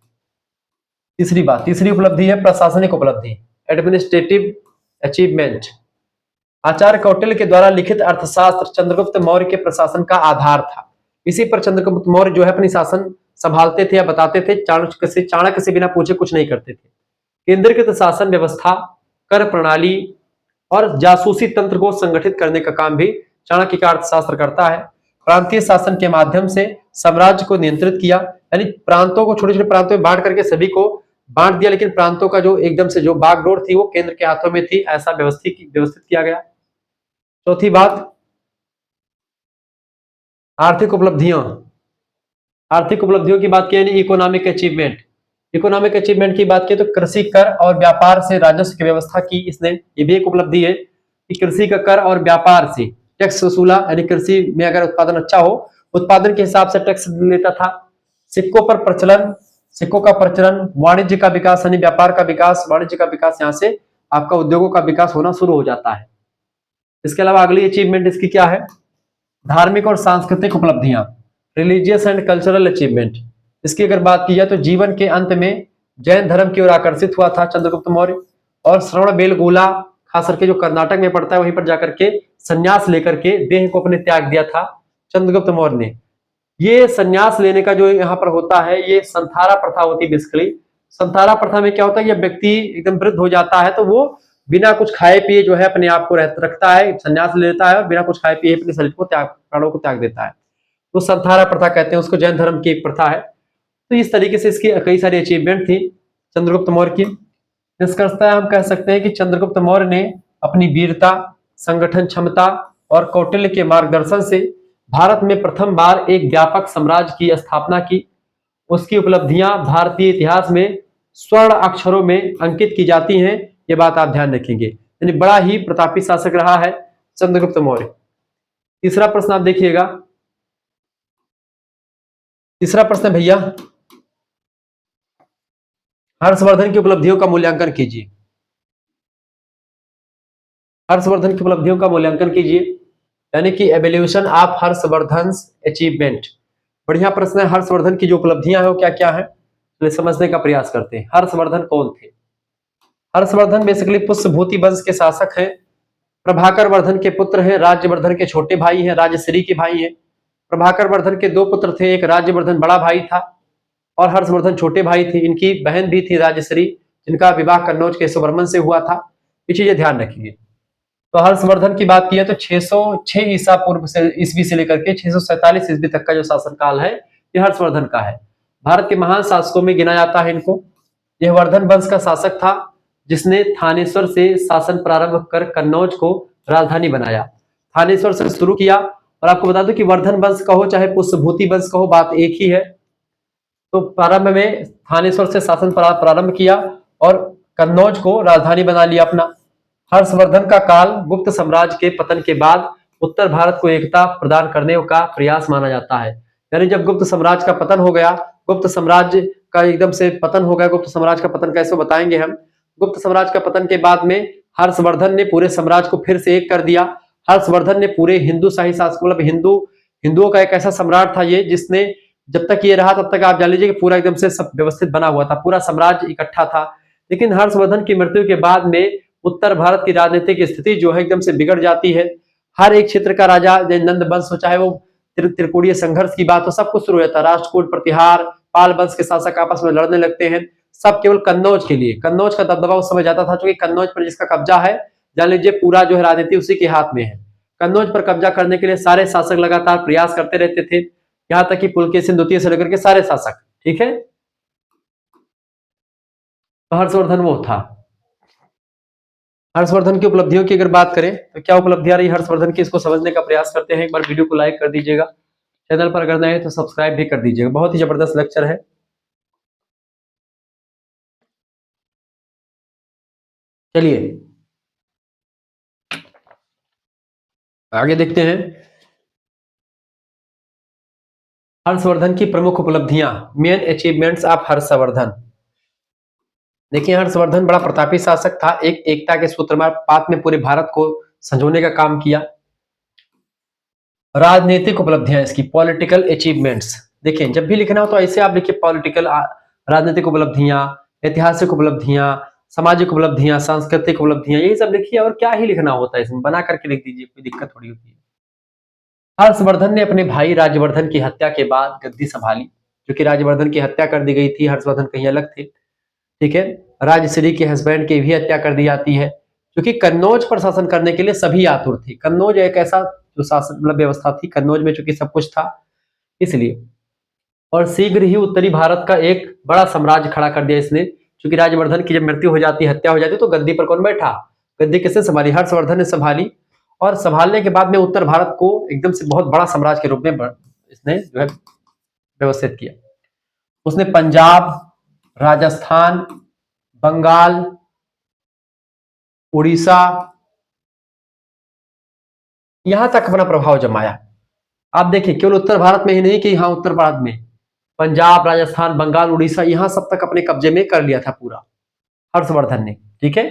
तीसरी उपलब्धि है प्रशासनिक उपलब्धि, एडमिनिस्ट्रेटिव अचीवमेंट। आचार्य कौटिल्य के द्वारा लिखित अर्थशास्त्र चंद्रगुप्त मौर्य के प्रशासन का आधार था। इसी पर चंद्रगुप्त मौर्य जो है अपनी शासन संभालते थे या बताते थे। चाणक्य से बिना पूछे कुछ नहीं करते थे। केंद्रीकृत शासन व्यवस्था, कर प्रणाली और जासूसी तंत्र को संगठित करने का काम भी चाणक्य का अर्थशास्त्र करता है। प्रांतीय शासन के माध्यम से साम्राज्य को नियंत्रित किया, यानी प्रांतों को छोटे छोटे प्रांतों में बांट करके सभी को बांट दिया, लेकिन प्रांतों का जो एकदम से जो बागडोर थी वो केंद्र के हाथों में थी, ऐसा व्यवस्थित किया गया। चौथी बात, आर्थिक उपलब्धियों की बात की, यानी इकोनॉमिक अचीवमेंट। इकोनॉमिक अचीवमेंट की बात की तो कृषि कर और व्यापार से राजस्व की व्यवस्था की इसने, ये भी एक उपलब्धि है कि कृषि का कर और व्यापार से टैक्स वसूला, यानी कृषि में अगर उत्पादन अच्छा हो, उत्पादन के हिसाब से टैक्स लेता था। सिक्कों का प्रचलन, वाणिज्य का विकास, यानी व्यापार का विकास, वाणिज्य का विकास, यहाँ से आपका उद्योगों का विकास होना शुरू हो जाता है। इसके अलावा अगली अचीवमेंट इसकी क्या है? धार्मिक और सांस्कृतिक उपलब्धियां, रिलीजियस एंड कल्चरल अचीवमेंट। इसकी अगर बात की जाए तो जीवन के अंत में जैन धर्म की ओर आकर्षित हुआ था चंद्रगुप्त मौर्य, और श्रवण बेलगोला खास करके जो कर्नाटक में पड़ता है वहीं पर जाकर के संन्यास लेकर के देह को अपने त्याग दिया था चंद्रगुप्त मौर्य ने। ये संन्यास लेने का जो यहाँ पर होता है, ये संथारा प्रथा होती है बेसिकली। संथारा प्रथा में क्या होता है, ये व्यक्ति एकदम वृद्ध हो जाता है तो वो बिना कुछ खाए पिए जो है अपने आप को रखता है, संन्यास लेता है और बिना कुछ खाए पिए अपने शरीर को प्राणों को त्याग देता है। तो संथारा प्रथा कहते हैं उसको, जैन धर्म की एक प्रथा है। तो इस तरीके से इसकी कई सारी अचीवमेंट थी चंद्रगुप्त मौर्य की। निष्कर्षतः हम कह सकते हैं कि चंद्रगुप्त मौर्य ने अपनी वीरता, संगठन क्षमता और कौटिल्य के मार्गदर्शन से भारत में प्रथम बार एक व्यापक साम्राज्य की स्थापना की। उसकी उपलब्धियां भारतीय इतिहास में स्वर्ण अक्षरों में अंकित की जाती हैं, ये बात आप ध्यान रखेंगे। यानी बड़ा ही प्रतापी शासक रहा है चंद्रगुप्त मौर्य। तीसरा प्रश्न आप देखिएगा, तीसरा प्रश्न भैया, हर्षवर्धन की उपलब्धियों का मूल्यांकन कीजिए। हर्षवर्धन की उपलब्धियों का मूल्यांकन कीजिए, यानी कि एवोल्यूशन ऑफ हर्षवर्धन अचीवमेंट। बढ़िया प्रश्न है। हर्षवर्धन की जो उपलब्धियां हैं वो क्या क्या है, तो समझने का प्रयास करते हैं। हर्षवर्धन कौन थे? हर्षवर्धन बेसिकली पुष्यभूति वंश के शासक हैं। प्रभाकर वर्धन के पुत्र हैं, राज्यवर्धन के छोटे भाई हैं, राजश्री के भाई हैं। प्रभाकर वर्धन के दो पुत्र थे, एक राज्यवर्धन बड़ा भाई था और हर्षवर्धन छोटे भाई थे। इनकी बहन भी थी राजश्री, जिनका विवाह कन्नौज के सुवर्मन से हुआ था। ये चीजें ध्यान रखिए। तो हर्षवर्धन की बात की है तो 606 ईसा पूर्व से ईस्वी से लेकर के 647 ईस्वी तक का जो शासनकाल है यह हर्षवर्धन का है। भारत के महान शासकों में गिना जाता है इनको। यह वर्धन वंश का शासक था जिसने थानेश्वर से शासन प्रारंभ कर कन्नौज को राजधानी बनाया। थानेश्वर से शुरू किया। और आपको बता दूं कि वर्धन वंश कहो चाहे पुष्यभूति वंश कहो, बात एक ही है। तो प्रारंभ में थानेश्वर से शासन प्रारंभ किया और कन्नौज को राजधानी बना लिया अपना। हर्षवर्धन का काल गुप्त साम्राज्य के पतन के बाद उत्तर भारत को एकता प्रदान करने का प्रयास माना जाता है। यानी जब गुप्त साम्राज्य का पतन हो गया, गुप्त साम्राज्य का एकदम से पतन हो गया। गुप्त साम्राज्य का पतन कैसे बताएंगे हम। गुप्त साम्राज्य का पतन के बाद में हर्षवर्धन ने पूरे साम्राज्य को फिर से एक कर दिया। हर्षवर्धन ने पूरे हिंदू शाही शासक, मतलब हिंदुओं का एक ऐसा सम्राट था ये, जिसने जब तक ये रहा तब तक आप जान लीजिए कि पूरा एकदम से सब व्यवस्थित बना हुआ था, पूरा साम्राज्य इकट्ठा था। लेकिन हर्षवर्धन की मृत्यु के बाद में उत्तर भारत की राजनीतिक स्थिति जो है एकदम से बिगड़ जाती है। हर एक क्षेत्र का राजा, नंद वंश हो चाहे वो त्रिकोणीय संघर्ष की बात हो, सब कुछ शुरू होता है। राष्ट्रकूट प्रतिहार, पाल वंश के शासक आपस में लड़ने लगते हैं, सब केवल कन्नौज के लिए। कन्नौज का दबदबा उस समय जाता था, क्योंकि कन्नौज पर जिसका कब्जा है जान लीजिए पूरा जो है राजनीति उसी के हाथ में है। कन्नौज पर कब्जा करने के लिए सारे शासक लगातार प्रयास करते रहते थे, यहां तक कि पुलकेशिन द्वितीय से लेकर के सारे शासक। ठीक है, तो हर्षवर्धन वो था। हर्षवर्धन की उपलब्धियों की अगर बात करें तो क्या उपलब्धियां रही हर्षवर्धन की, इसको समझने का प्रयास करते हैं। एक बार वीडियो को लाइक कर दीजिएगा, चैनल पर अगर नए हैं तो सब्सक्राइब भी कर दीजिएगा। बहुत ही जबरदस्त लेक्चर है। चलिए आगे देखते हैं हर्षवर्धन की प्रमुख उपलब्धियां, मेन अचीवमेंट्स ऑफ हर्षवर्धन। देखिए हर्षवर्धन बड़ा प्रतापी शासक था, एक एकता के सूत्रपात में पूरे भारत को संजोने का काम किया। राजनीतिक उपलब्धियां इसकी, पॉलिटिकल अचीवमेंट्स। देखिए जब भी लिखना हो तो ऐसे आप लिखिए पॉलिटिकल, राजनीतिक उपलब्धियां, ऐतिहासिक उपलब्धियां, सामाजिक उपलब्धियां, सांस्कृतिक उपलब्धियां, यही सब लिखिए। और क्या ही लिखना होता है इसमें, बना करके लिख दीजिए, कोई दिक्कत थोड़ी होती है। हर्षवर्धन ने अपने भाई राज्यवर्धन की हत्या के बाद गद्दी संभाली, क्योंकि राज्यवर्धन की हत्या कर दी गई थी, हर्षवर्धन कहीं अलग थे। ठीक है, राजश्री के हस्बैंड की भी हत्या कर दी जाती है, क्योंकि कन्नौज पर शासन करने के लिए सभी आतुर थे। कन्नौज एक ऐसा जो शासन मतलब व्यवस्था थी, कन्नौज में चूंकि सब कुछ था इसलिए। और शीघ्र ही उत्तरी भारत का एक बड़ा साम्राज्य खड़ा कर दिया इसने, क्योंकि राज्यवर्धन की जब मृत्यु हो जाती, हत्या हो जाती, तो गद्दी पर कौन बैठा, गद्दी किसने संभाली, हर्षवर्धन ने संभाली। और संभालने के बाद में उत्तर भारत को एकदम से बहुत बड़ा साम्राज्य के रूप में इसने जो है व्यवस्थित किया। उसने पंजाब, राजस्थान, बंगाल, उड़ीसा, यहां तक अपना प्रभाव जमाया। आप देखिए केवल उत्तर भारत में ही नहीं कि हाँ उत्तर भारत में, पंजाब, राजस्थान, बंगाल, उड़ीसा, यहां सब तक अपने कब्जे में कर लिया था पूरा हर्षवर्धन ने। ठीक है,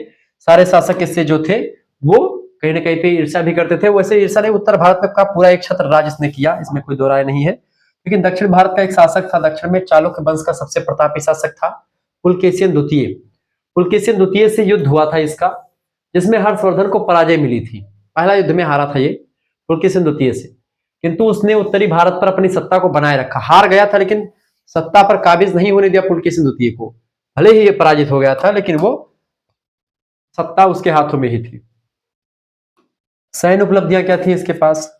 सारे शासक इससे जो थे वो कहीं ना कहीं पे ईर्ष्या भी करते थे। वैसे ईर्ष्या ने उत्तर भारत का पूरा एक छत्र राज इसने किया, इसमें कोई दो राय नहीं है। लेकिन दक्षिण भारत का एक शासक था, दक्षिण में चालुक्य वंश का सबसे प्रतापी शासक था पुलकेशिन द्वितीय। पुलकेशिन द्वितीय से युद्ध हुआ था इसका, जिसमें हर्षवर्धन को पराजय मिली थी। पहला युद्ध में हारा था ये पुलकेशिन द्वितीय से। किंतु उसने उत्तरी भारत पर अपनी सत्ता को बनाए रखा। हार गया था लेकिन सत्ता पर काबिज नहीं होने दिया पुलकेशिन द्वितीय को। भले ही ये पराजित हो गया था लेकिन वो सत्ता उसके हाथों में ही थी। सैन्य उपलब्धियां क्या थी इसके पास?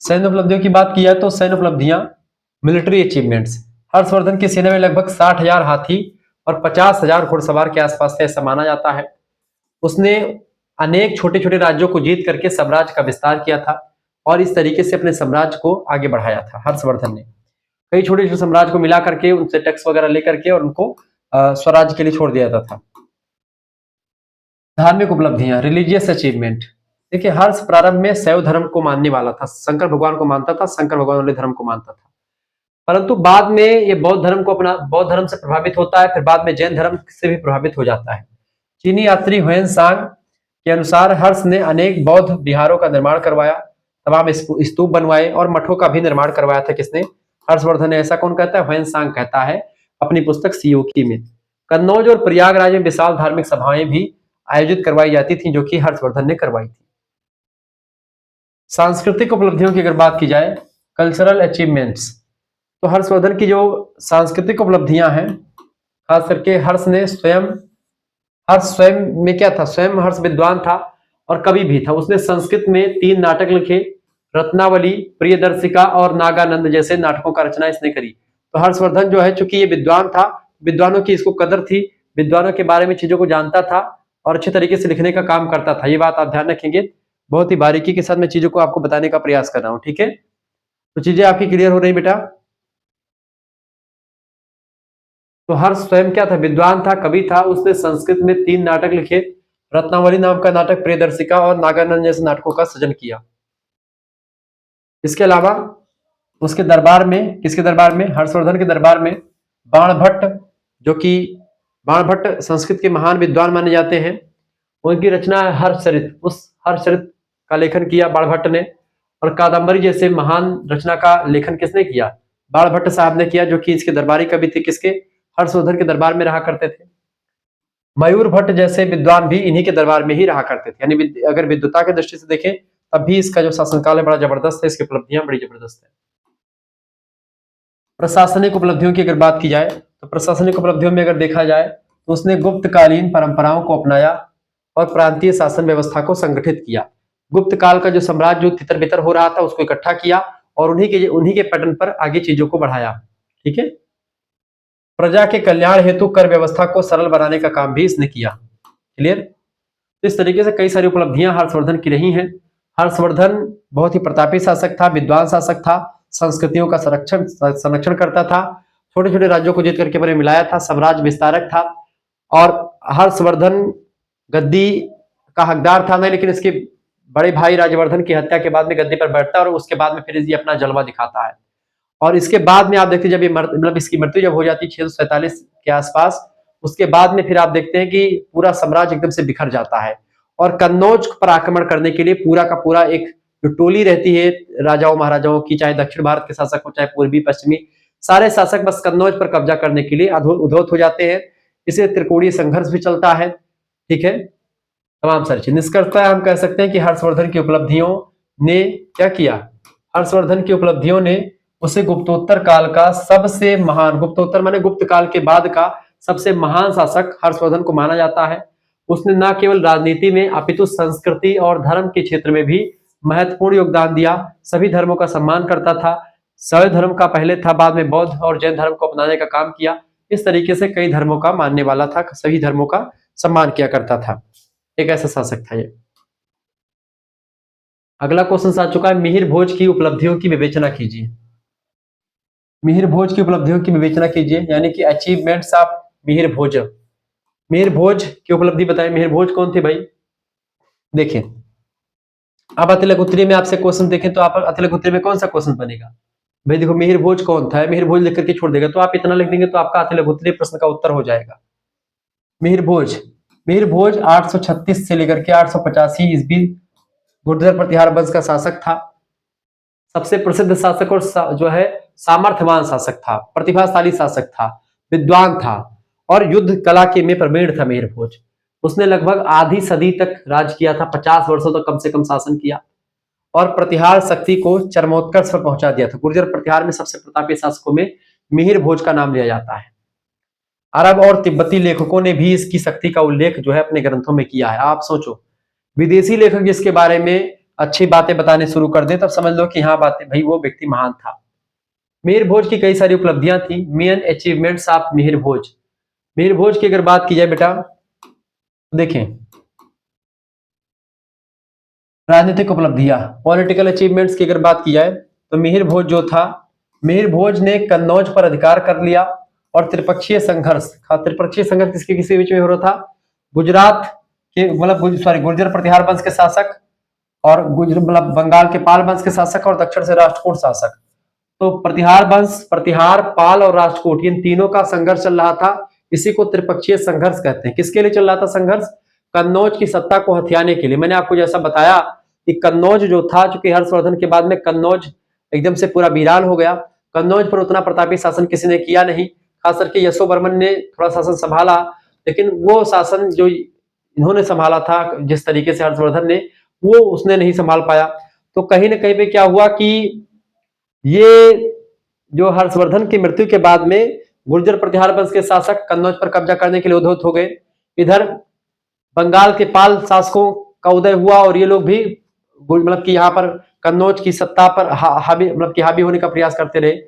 सैन्य उपलब्धियों की बात की जाए तो सैन्य उपलब्धियां, मिलिट्री अचीवमेंट्स, हर्षवर्धन की सेना में लगभग 60,000 हाथी और 50,000 घुड़सवार के आसपास थे, ऐसा माना जाता है। उसने अनेक छोटे छोटे राज्यों को जीत करके साम्राज्य का विस्तार किया था और इस तरीके से अपने साम्राज्य को आगे बढ़ाया था। हर्षवर्धन ने कई छोटे छोटे साम्राज्य को मिला करके उनसे टैक्स वगैरह लेकर के और उनको स्वराज्य के लिए छोड़ दिया जाता था। धार्मिक उपलब्धियां, रिलीजियस अचीवमेंट। देखिए हर्ष प्रारंभ में शैव धर्म को मानने वाला था, शंकर भगवान को मानता था, शंकर भगवान वाले धर्म को मानता था। परंतु बाद में ये बौद्ध धर्म को अपना बौद्ध धर्म से प्रभावित होता है, फिर बाद में जैन धर्म से भी प्रभावित हो जाता है। चीनी यात्री ह्वेन सांग के अनुसार हर्ष ने अनेक बौद्ध विहारों का निर्माण करवाया, तमाम स्तूप बनवाए और मठों का भी निर्माण करवाया था। किसने? हर्षवर्धन ने। ऐसा कौन कहता है? ह्वेन सांग कहता है अपनी पुस्तक सियोकी में। कन्नौज और प्रयागराज में विशाल धार्मिक सभाएं भी आयोजित करवाई जाती थी जो कि हर्षवर्धन ने करवाई थी। सांस्कृतिक उपलब्धियों की अगर बात की जाए, कल्चरल अचीवमेंट्स, तो हर्षवर्धन की जो सांस्कृतिक उपलब्धियां हैं, खास करके हर्ष स्वयं में क्या था? स्वयं हर्ष विद्वान था और कवि भी था। उसने संस्कृत में 3 नाटक लिखे, रत्नावली, प्रियदर्शिका और नागानंद जैसे नाटकों का रचना इसने करी। तो हर्षवर्धन जो है चूंकि ये विद्वान था, विद्वानों की इसको कदर थी, विद्वानों के बारे में चीजों को जानता था और अच्छे तरीके से लिखने का काम करता था। ये बात आप ध्यान रखेंगे, बहुत ही बारीकी के साथ मैं चीजों को आपको बताने का प्रयास कर रहा हूं। ठीक है, तो चीजें आपकी क्लियर हो रही बेटा? तो हर्ष स्वयं क्या था? विद्वान था, कवि था। उसने संस्कृत में 3 नाटक लिखे, रत्नावली नाम का नाटक, प्रियदर्शिका और नागानंद जैसे नाटकों का सृजन किया। इसके अलावा उसके दरबार में, किसके दरबार में? हर्षवर्धन के दरबार में बाणभट्ट, जो कि बाणभट्ट संस्कृत के महान विद्वान माने जाते हैं, उनकी रचना है हर्षचरित। उस हर्षचरित का लेखन किया बाणभट्ट ने। और कादंबरी जैसे महान रचना का लेखन किसने किया? बाणभट्ट साहब ने किया, जो कि इसके दरबारी कवि थे। किसके? हर्षवर्धन के दरबार में रहा करते थे। मयूर भट्ट जैसे विद्वान भी इन्हीं के दरबार में ही रहा करते थे। यानी अगर विद्वता की दृष्टि से देखें तब भी इसका जो शासनकाल है बड़ा जबरदस्त है, इसकी उपलब्धियां बड़ी जबरदस्त है। प्रशासनिक उपलब्धियों की अगर बात की जाए तो प्रशासनिक उपलब्धियों में अगर देखा जाए तो उसने गुप्तकालीन परंपराओं को अपनाया और प्रांतीय शासन व्यवस्था को संगठित किया। गुप्त काल का जो साम्राज्य जो तितर बितर हो रहा था उसको इकट्ठा किया और उन्हीं के पैटर्न पर आगे चीजों को बढ़ाया। ठीक है, प्रजा के कल्याण हेतु कर व्यवस्था को सरल बनाने का काम भी इसने किया। क्लियर? तो इस तरीके से कई सारी उपलब्धियां हर्षवर्धन की रही हैं। हर्षवर्धन बहुत ही प्रतापी शासक था, विद्वान शासक था, संस्कृतियों का संरक्षण करता था, छोटे छोटे राज्यों को जीत करके बड़े मिलाया था, साम्राज्य विस्तारक था। और हर्षवर्धन गद्दी का हकदार था नहीं, लेकिन इसके बड़े भाई राजवर्धन की हत्या के बाद में गद्दी पर बैठता है और उसके बाद में फिर ये अपना जलवा दिखाता है। और इसके बाद में आप देखते हैं जब ये मतलब इसकी मृत्यु जब हो जाती है 647 के आसपास, उसके बाद में फिर आप देखते हैं कि पूरा साम्राज्य एकदम से बिखर जाता है और कन्नौज पर आक्रमण करने के लिए पूरा का पूरा एक जो टोली रहती है राजाओं महाराजाओं की, चाहे दक्षिण भारत के शासक हो चाहे पूर्वी पश्चिमी, सारे शासक बस कन्नौज पर कब्जा करने के लिए उद्धत हो जाते हैं। इसे त्रिकोणीय संघर्ष भी चलता है। ठीक है, तमाम सारी चीज। निष्कर्षतः हम कह सकते हैं कि हर्षवर्धन की उपलब्धियों ने क्या किया? हर्षवर्धन की उपलब्धियों ने उसे गुप्तोत्तर काल का सबसे महान, गुप्तोत्तर माने गुप्त काल के बाद का सबसे महान शासक हर्षवर्धन को माना जाता है। उसने न केवल राजनीति में अपितु संस्कृति और धर्म के क्षेत्र में भी महत्वपूर्ण योगदान दिया। सभी धर्मों का सम्मान करता था, शैव धर्म का पहले था, बाद में बौद्ध और जैन धर्म को अपनाने का काम किया। इस तरीके से कई धर्मों का मानने वाला था, सभी धर्मों का सम्मान किया करता था। एक ऐसा शासक था ये। अगला क्वेश्चन आ चुका है, मिहिर भोज की उपलब्धियों की विवेचना कीजिए। मिहिर भोज की उपलब्धियों की विवेचना कीजिए, यानी कि अचीवमेंट्स ऑफ मिहिर भोज। मिहिर भोज की उपलब्धि बताएं। मिहिर भोज कौन थे भाई? देखें, आप अतिलघुत्री में आपसे क्वेश्चन देखें तो आप अतिलघुत्री में कौन सा क्वेश्चन बनेगा भाई? देखो, मिहिर भोज कौन था, मिहिर भोज लिख करके छोड़ देगा, तो आप इतना लिख देंगे तो आपका अतिलघुत्री प्रश्न का उत्तर हो जाएगा। मिहिर भोज 836 से लेकर के 885 ईस्वी गुर्जर प्रतिहार वंश का शासक था। सबसे प्रसिद्ध शासक और जो है सामर्थ्यवान शासक था, प्रतिभाशाली शासक था, विद्वान था और युद्ध कला के में प्रवीण था मिहिर भोज। उसने लगभग आधी सदी तक राज किया था, 50 वर्षों तक कम से कम शासन किया और प्रतिहार शक्ति को चरमोत्कर्ष पर पहुंचा दिया था। गुर्जर प्रतिहार में सबसे प्रतापी शासकों में मिहिर भोज का नाम लिया जाता है। अरब और तिब्बती लेखकों ने भी इसकी शक्ति का उल्लेख जो है अपने ग्रंथों में किया है। आप सोचो, विदेशी लेखक जिसके बारे में अच्छी बातें बताने शुरू कर दे तब समझ लो कि हाँ बातें भाई वो व्यक्ति महान था। मिहिर भोज की कई सारी उपलब्धियां थी। मेन अचीवमेंट्स ऑफ मिहिर भोज। मिहिर भोज की अगर बात की जाए बेटा, देखें राजनीतिक उपलब्धियां, पॉलिटिकल अचीवमेंट्स की अगर बात की जाए तो मिहिर भोज जो था, मिहिर भोज ने कन्नौज पर अधिकार कर लिया और त्रिपक्षीय संघर्ष, त्रिपक्षीय संघर्ष किसके किसके बीच में हो रहा था? गुजरात के मतलब गुर्जर प्रतिहार वंश के शासक और मतलब बंगाल के पाल वंश के शासक और दक्षिण से राष्ट्रकूट शासक। तो प्रतिहार वंश, प्रतिहार, पाल और राष्ट्रकूट, इन तीनों का संघर्ष चल रहा था। इसी को त्रिपक्षीय संघर्ष कहते हैं। किसके लिए चल रहा था संघर्ष? कन्नौज की सत्ता को हथियाने के लिए। मैंने आपको जैसा बताया कि कन्नौज जो था, चूंकि हर्षवर्धन के बाद में कन्नौज एकदम से पूरा वीरान हो गया। कन्नौज पर उतना प्रतापी शासन किसी ने किया नहीं, खास करके यशोवर्मन ने थोड़ा शासन संभाला, लेकिन वो शासन जो इन्होंने संभाला था जिस तरीके से हर्षवर्धन ने, वो उसने नहीं संभाल पाया। तो कहीं ना कहीं पे क्या हुआ कि ये जो हर्षवर्धन की मृत्यु के बाद में गुर्जर प्रतिहार वंश के शासक कन्नौज पर कब्जा करने के लिए उद्युक्त हो गए। इधर बंगाल के पाल शासकों का उदय हुआ और ये लोग भी मतलब कि यहाँ पर कन्नौज की सत्ता पर हावी मतलब कि हावी होने का प्रयास करते रहे।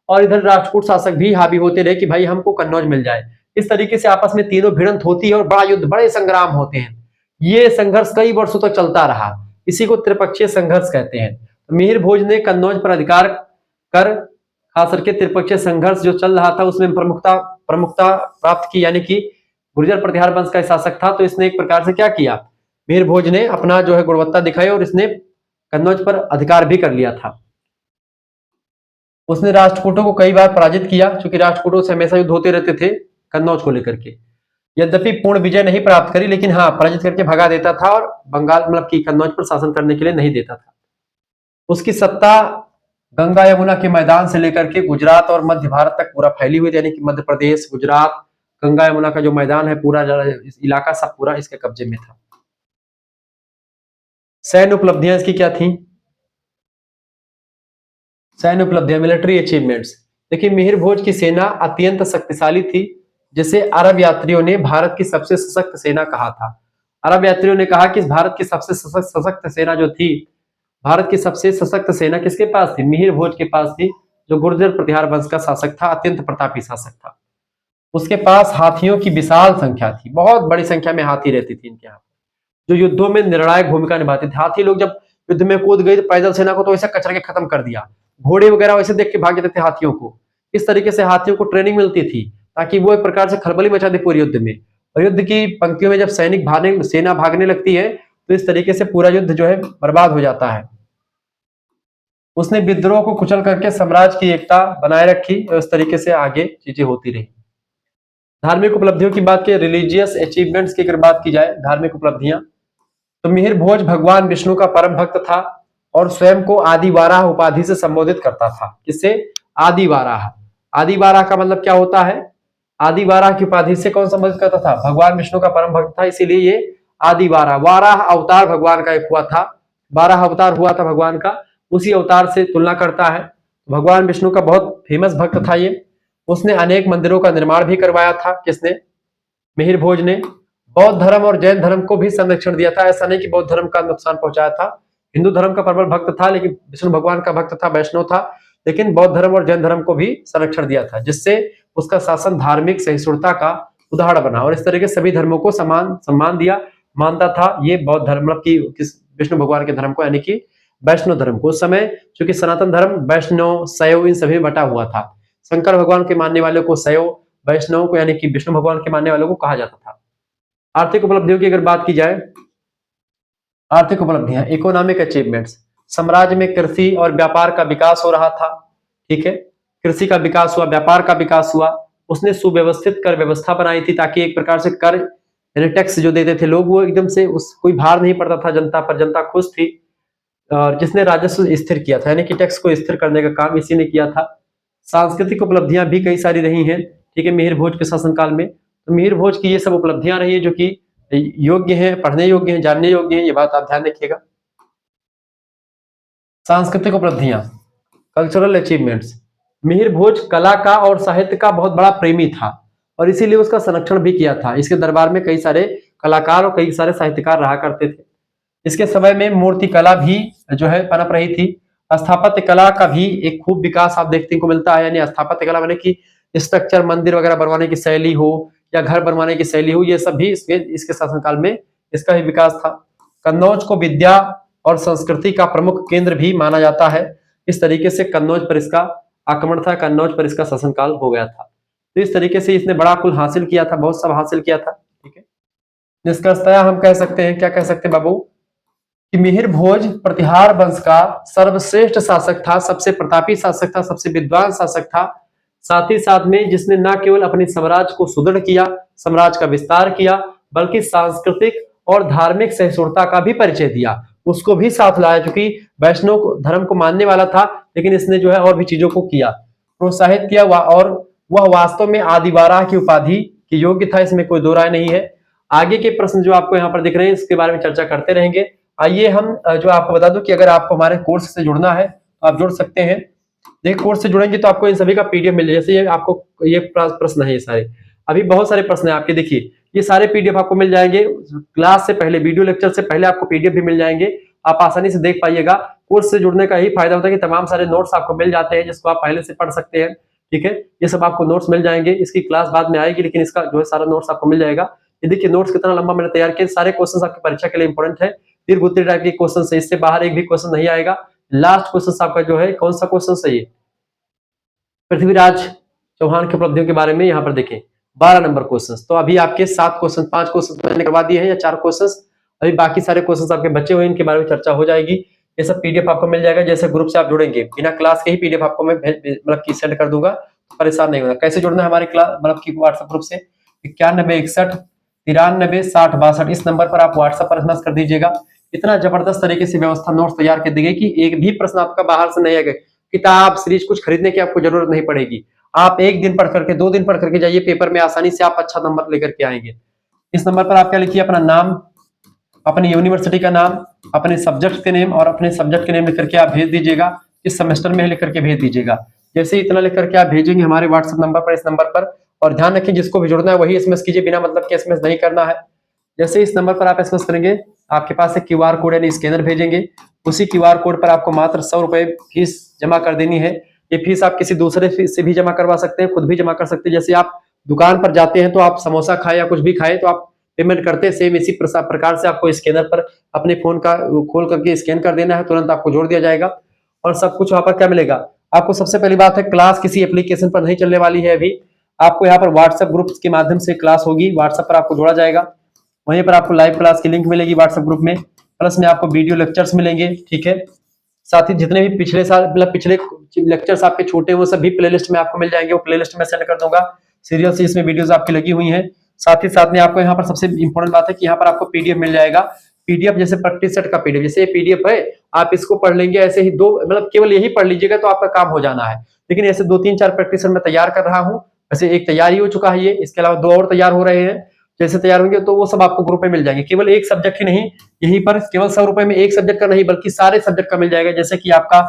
और इधर राष्ट्रकूट शासक भी हावी होते रहे कि भाई हमको कन्नौज मिल जाए। इस तरीके से आपस में तीनों भिड़ंत होती है और बड़ा युद्ध, बड़े संग्राम होते हैं। ये संघर्ष कई वर्षों तक चलता रहा। इसी को त्रिपक्षीय संघर्ष कहते हैं। मिहिर भोज ने कन्नौज पर अधिकार कर खास करके त्रिपक्षीय संघर्ष जो चल रहा था उसमें प्रमुखता प्राप्त की, यानी कि गुर्जर प्रतिहार वंश का शासक था तो इसने एक प्रकार से क्या किया, मिहिर भोज ने अपना जो है गुणवत्ता दिखाई और इसने कन्नौज पर अधिकार भी कर लिया था। उसने राष्ट्रकूटों को कई बार पराजित किया, क्योंकि राष्ट्रकूटों से हमेशा युद्ध होते रहते थे कन्नौज को लेकर के। यद्यपि पूर्ण विजय नहीं प्राप्त करी, लेकिन हाँ पराजित करके भगा देता था और बंगाल मतलब की कन्नौज पर शासन करने के लिए नहीं देता था। उसकी सत्ता गंगा यमुना के मैदान से लेकर के गुजरात और मध्य भारत तक पूरा फैली हुई थी, यानी कि मध्य प्रदेश, गुजरात, गंगा यमुना का जो मैदान है पूरा इस इलाका सब पूरा इसके कब्जे में था। सैन्य उपलब्धियां इसकी क्या थी? सैन्य उपलब्धियां, मिलिट्री अचीवमेंट्स। देखिए मिहिर भोज की सेना अत्यंत शक्तिशाली थी, जिसे अरब यात्रियों ने भारत की सबसे सशक्त सेना कहा था। अरब यात्रियों ने कहा कि भारत की सबसे सशक्त सेना जो थी, भारत की सबसे सशक्त सेना किसके पास थी? मिहिर भोज के पास थी, जो गुर्जर प्रतिहार वंश का शासक था, अत्यंत प्रतापी शासक था। उसके पास हाथियों की विशाल संख्या थी, बहुत बड़ी संख्या में हाथी रहती थी इनके यहाँ, जो युद्धों में निर्णायक भूमिका निभाते थे। हाथी लोग जब युद्ध में कूद गए पैदल सेना को तो ऐसा कचरा के खत्म कर दिया। घोड़े वगैरह वैसे देख के भाग जाते थे हाथियों को। इस तरीके से हाथियों को ट्रेनिंग मिलती थी ताकि वो एक प्रकार से खलबली मचा दे पूरे युद्ध में। और युद्ध की पंक्तियों में जब सेना भागने लगती है तो इस तरीके से पूरा युद्ध जो है बर्बाद हो जाता है। उसने विद्रोह को कुचल करके साम्राज्य की एकता बनाए रखी और इस तरीके से आगे चीजें होती रही। धार्मिक उपलब्धियों की बात की, रिलीजियस अचीवमेंट्स की अगर बात की जाए, धार्मिक उपलब्धियां, तो मिहिर भोज भगवान विष्णु का परम भक्त था और स्वयं को आदि वाराह उपाधि से संबोधित करता था। किससे? आदि वाराह। आदि वाराह का मतलब क्या होता है? आदि वाराह की उपाधि से कौन संबोधित करता था? भगवान विष्णु का परम भक्त था, इसीलिए ये आदि वाराह। वाराह अवतार भगवान का एक हुआ था, 12 अवतार हुआ था भगवान का, उसी अवतार से तुलना करता है। भगवान विष्णु का बहुत फेमस भक्त था ये। उसने अनेक मंदिरों का निर्माण भी करवाया था। किसने? मिहिर भोज ने। बौद्ध धर्म और जैन धर्म को भी संरक्षण दिया था। ऐसा नहीं कि बौद्ध धर्म का नुकसान पहुंचाया था। हिंदू धर्म का प्रबल भक्त था, लेकिन विष्णु भगवान का भक्त था, वैष्णव था, लेकिन बौद्ध धर्म और जैन धर्म को भी संरक्षण दिया था, जिससे उसका शासन धार्मिक सहिष्णुता का उदाहरण बना। और इस तरह के सभी धर्मों को समान सम्मान दिया, मानता था ये बौद्ध धर्म मतलब की विष्णु भगवान के धर्म को, यानी कि वैष्णव धर्म को। उस समय चूंकि सनातन धर्म वैष्णव, शैव इन सभी में बटा हुआ था। शंकर भगवान के मानने वालों को शैव, वैष्णव को यानी कि विष्णु भगवान के मानने वालों को कहा जाता था। आर्थिक उपलब्धियों की अगर बात की जाए, आर्थिक उपलब्धियां, इकोनॉमिक अचीवमेंट्स, साम्राज्य में कृषि और व्यापार का विकास हो रहा था। ठीक है, कृषि का विकास हुआ, व्यापार का विकास हुआ। उसने सुव्यवस्थित कर व्यवस्था बनाई थी ताकि एक प्रकार से कर यानी टैक्स जो देते थे लोग, वो एकदम से उस कोई भार नहीं पड़ता था जनता पर, जनता खुश थी। और जिसने राजस्व स्थिर किया था, यानी कि टैक्स को स्थिर करने का काम इसी ने किया था। सांस्कृतिक उपलब्धियां भी कई सारी रही हैं, ठीक है, मिहिर भोज के शासनकाल में। तो मिहिर भोज की ये सब उपलब्धियां रही है जो कि योग्य हैं, पढ़ने योग्य हैं, जानने योग्य हैं, ये बात आप ध्यान रखिएगा। सांस्कृतिक उपलब्धियां, कल्चरल अचीवमेंट्स। मिहिर भोज कला का और साहित्य का बहुत बड़ा प्रेमी था और इसीलिए उसका संरक्षण भी किया था। इसके दरबार में कई सारे कलाकार और कई सारे साहित्यकार रहा करते थे। इसके समय में मूर्ति कला भी जो है पनप रही थी। स्थापत्य कला का भी एक खूब विकास आप देखने को मिलता है, यानी स्थापत्य कला माने कि स्ट्रक्चर, मंदिर वगैरह बनवाने की शैली हो या घर बनवाने की शैली हो, ये सब भी इसके शासनकाल में इसका भी विकास था। कन्नौज को विद्या और संस्कृति का प्रमुख केंद्र भी माना जाता है। इस तरीके से कन्नौज पर इसका आक्रमण था, कन्नौज पर इसका शासनकाल हो गया था। तो इस तरीके से इसने बड़ा कुल हासिल किया था, बहुत सब हासिल किया था। ठीक है, निष्कर्षतया हम कह सकते हैं, क्या कह सकते हैं बाबू, कि मिहिर भोज प्रतिहार वंश का सर्वश्रेष्ठ शासक था, सबसे प्रतापी शासक था, सबसे विद्वान शासक था। साथ ही साथ में जिसने न केवल अपने साम्राज्य को सुदृढ़ किया, साम्राज्य का विस्तार किया, बल्कि सांस्कृतिक और धार्मिक सहिष्णुता का भी परिचय दिया, उसको भी साथ लाया। क्योंकि वैष्णव धर्म को मानने वाला था, लेकिन इसने जो है और भी चीजों को किया, प्रोत्साहित किया, और वह वास्तव में आदिवाराह की उपाधि की योग्य था, इसमें कोई दो राय नहीं है। आगे के प्रश्न जो आपको यहाँ पर दिख रहे हैं, इसके बारे में चर्चा करते रहेंगे। आइए हम जो आपको बता दूं कि अगर आपको हमारे कोर्स से जुड़ना है तो आप जुड़ सकते हैं। देखिए, कोर्स से जुड़ेंगे तो आपको इन सभी का पीडीएफ मिल जाए। जैसे ये आपको ये प्रश्न है, ये सारे अभी बहुत सारे प्रश्न है आपके, देखिए ये सारे पीडीएफ आपको मिल जाएंगे। क्लास से पहले, वीडियो लेक्चर से पहले आपको पीडीएफ भी मिल जाएंगे, आप आसानी से देख पाइएगा। कोर्स से जुड़ने का यही फायदा होता है कि तमाम सारे नोट्स आपको मिल जाते हैं, जिसको आप पहले से पढ़ सकते हैं। ठीक है, ये सब आपको नोट्स मिल जाएंगे। इसकी क्लास बाद में आएगी, लेकिन इसका जो है सारा नोट्स आपको मिल जाएगा। ये देखिए नोट्स कितना लंबा मैंने तैयार किया, सारे क्वेश्चन आपकी परीक्षा के लिए इंपॉर्टेंट है। दीर्घ उत्तरीय टाइप के क्वेश्चन है, इससे बाहर एक भी क्वेश्चन नहीं आएगा। लास्ट क्वेश्चन आपका जो है, कौन सा क्वेश्चन सही है, पृथ्वीराज चौहान की उपलब्धियों के बारे में यहाँ पर देखें 12 नंबर क्वेश्चन। तो अभी आपके 7 क्वेश्चन, 5 क्वेश्चन मैंने करवा दिए हैं या 4 क्वेश्चन, अभी बाकी सारे क्वेश्चन आपके बचे हुए, इनके बारे में चर्चा हो जाएगी। ये सब पीडीएफ आपको मिल जाएगा। जैसे ग्रुप से आप जुड़ेंगे, बिना क्लास के ही पीडीएफ आपको मैं मतलब की सेंड कर दूंगा, परेशान नहीं होना। कैसे जुड़ना है हमारे क्लास मतलब की व्हाट्सएप ग्रुप से, 9161936062, इस नंबर पर आप व्हाट्सएप पर मैसेज कर दीजिएगा। इतना जबरदस्त तरीके से व्यवस्था नोट्स तैयार कर दी गई कि एक भी प्रश्न आपका बाहर से नहीं आएगा। किताब सीरीज कुछ खरीदने की आपको जरूरत नहीं पड़ेगी। आप एक दिन पढ़ करके, 2 दिन पढ़ करके जाइए, पेपर में आसानी से आप अच्छा नंबर लेकर के आएंगे। इस नंबर पर आप क्या लिखिए, अपना नाम, अपनी यूनिवर्सिटी का नाम, अपने सब्जेक्ट के नेम और अपने सब्जेक्ट के नेम लिख करके आप भेज दीजिएगा। इस सेमेस्टर में लिख करके भेज दीजिएगा। जैसे इतना लिख करके आप भेजेंगे हमारे व्हाट्सएप नंबर पर, इस नंबर पर, और ध्यान रखिए जिसको भी जुड़ना है वही एसएमएस कीजिए, बिना मतलब के एसएमएस नहीं करना है। जैसे इस नंबर पर आप एसएमएस करेंगे, आपके पास एक क्यूआर कोड यानी स्कैनर भेजेंगे। उसी क्यूआर कोड पर आपको मात्र 100 रुपए फीस जमा कर देनी है। ये फीस आप किसी दूसरे से भी जमा करवा सकते हैं, खुद भी जमा कर सकते हैं। जैसे आप दुकान पर जाते हैं तो आप समोसा खाए या कुछ भी खाए तो आप पेमेंट करते हैं, सेम इसी प्रकार से आपको स्कैनर पर अपने फोन का खोल करके स्कैन कर देना है, तुरंत आपको जोड़ दिया जाएगा। और सब कुछ वहां पर क्या मिलेगा आपको, सबसे पहली बात है क्लास किसी एप्लीकेशन पर नहीं चलने वाली है। अभी आपको यहाँ पर व्हाट्सएप ग्रुप के माध्यम से क्लास होगी, व्हाट्सएप पर आपको जोड़ा जाएगा। वहीं पर आपको लाइव क्लास की लिंक मिलेगी व्हाट्सएप ग्रुप में, प्लस में आपको वीडियो लेक्चर्स मिलेंगे। ठीक है, साथ ही जितने भी पिछले साल मतलब पिछले लेक्चर्स आपके छोटे वो सब भी प्लेलिस्ट में आपको मिल जाएंगे, वो प्लेलिस्ट में सेंड कर दूंगा। सीरियल से इसमें वीडियोस आपकी लगी हुई हैं। साथ ही साथ में आपको यहाँ पर सबसे इंपॉर्टेंट बात है कि यहाँ पर आपको पीडीएफ मिल जाएगा। पीडीएफ जैसे प्रैक्टिस सेट का पीडीएफ, जैसे ये पीडीएफ है, आप इसको पढ़ लेंगे ऐसे ही, दो मतलब केवल यही पढ़ लीजिएगा तो आपका काम हो जाना है। लेकिन ऐसे 2-3-4 प्रैक्टिस सेट मैं तैयार कर रहा हूँ। वैसे एक तैयार ही हो चुका है ये, इसके अलावा 2 और तैयार हो रहे हैं। जैसे तैयार होंगे तो वो सब आपको ग्रुप में मिल जाएंगे। केवल एक सब्जेक्ट ही नहीं, यहीं पर केवल 100 रुपए में एक सब्जेक्ट का नहीं बल्कि सारे सब्जेक्ट का मिल जाएगा। जैसे कि आपका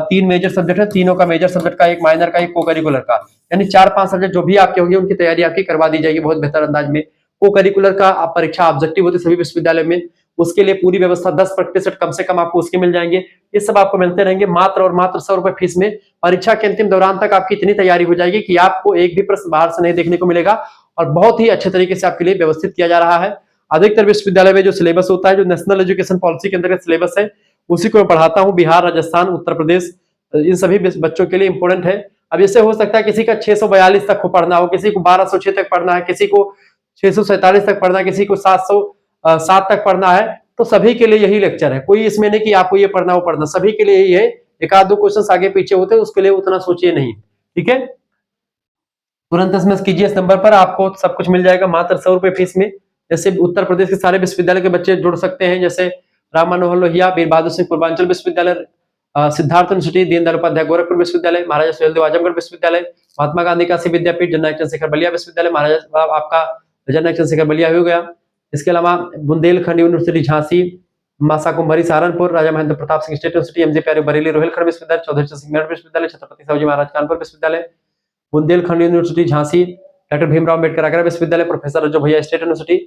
3 मेजर सब्जेक्ट है, तीनों का मेजर सब्जेक्ट का, एक माइनर का, एक को करिकुलर का, यानी 4-5 सब्जेक्ट जो भी आपके होंगे उनकी तैयारी आपकी करवा दी जाएगी बहुत बेहतर अंदाज में। को करिकुलर का आप परीक्षा ऑब्जेक्टिव होती है सभी विश्वविद्यालय में, उसके लिए पूरी व्यवस्था 10 प्रैक्टिस सेट कम से कम आपको उसके मिल जाएंगे। ये सब आपको मिलते रहेंगे मात्र और मात्र 100 रुपए फीस में। परीक्षा के अंतिम दौरान तक आपकी इतनी तैयारी हो जाएगी कि आपको एक भी प्रश्न बाहर से नहीं देखने को मिलेगा और बहुत ही अच्छे तरीके से आपके लिए व्यवस्थित किया जा रहा है। अधिकतर विश्वविद्यालय में जो सिलेबस होता है, जो नेशनल एजुकेशन पॉलिसी के अंतर्गत सिलेबस है, उसी को मैं पढ़ाता हूँ। बिहार, राजस्थान, उत्तर प्रदेश, इन सभी बच्चों के लिए इंपॉर्टेंट है। अब इससे हो सकता है किसी का 642 तक पढ़ना हो, किसी को 1206 तक पढ़ना है, किसी को 647 तक पढ़ना है, किसी को 707 तक पढ़ना है। तो सभी के लिए यही लेक्चर है, कोई इसमें नहीं कि आपको ये पढ़ना वो पढ़ना, सभी के लिए यही है। एक आध 2 क्वेश्चन आगे पीछे होते हैं, उसके लिए उतना सोचिए नहीं। ठीक है, तुरंत एसएमएस कीजिए इस नंबर पर, आपको सब कुछ मिल जाएगा मात्र 100 रुपए फीस में। जैसे उत्तर प्रदेश के सारे विश्वविद्यालय के बच्चे जुड़ सकते हैं, जैसे राम मनोहर लोहिया, वीर बहादुर सिंह पूर्वांचल विश्वविद्यालय, सिद्धार्थ यूनिवर्सिटी, दीनदयाल उपाध्याय गोरखपुर विश्वविद्यालय, महाराजा सुहेलदेव आजमगढ़ विश्वविद्यालय, महात्मा गांधी काशी विद्यापीठ, जननायक चंद्रशेखर बलिया विश्वविद्यालय, महाराजा आपका जननायक चंद्रशेखर बलिया हो गया। इसके अलावा बुंदेलखंड यूनिवर्सिटी झांसी, मासा कुंभरी Saharanpur, Raja Mahendra Pratap Singh state university, MJ पैरे बरेली रोहिलखंड विश्वविद्यालय, चौधरी चरण सिंह मेरठ विश्वविद्यालय, छत्रपति शिवाजी महाराज कानपुर विश्वविद्यालय, बुंदेलखंड यूनिवर्सिटी झांसी, डॉक्टर भीमराव अम्बेडकर आगरा विश्वविद्यालय, प्रोफेसर रज्जू भैया स्टेट यूनिवर्सिटी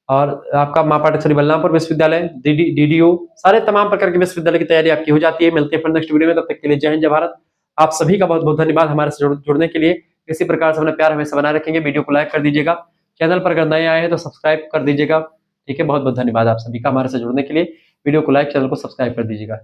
और आपका मां पाटेश्वरी बलरामपुर विश्वविद्यालय, डीडीयू, सारे तमाम प्रकार के विश्वविद्यालय की तैयारी आपकी हो जाती है। मिलते हैं फिर नेक्स्ट वीडियो में, तब तक के लिए जय हिंद जय भारत। आप सभी का बहुत बहुत धन्यवाद हमारे से जुड़ने के लिए। इसी प्रकार से अपना प्यार हमेशा बनाए रखेंगे। वीडियो को लाइक कर दीजिएगा, चैनल पर अगर नए आए हैं तो सब्सक्राइब कर दीजिएगा। ठीक है, बहुत बहुत धन्यवाद आप सभी का हमारे से जुड़ने के लिए। वीडियो को लाइक, चैनल को सब्सक्राइब कर दीजिएगा।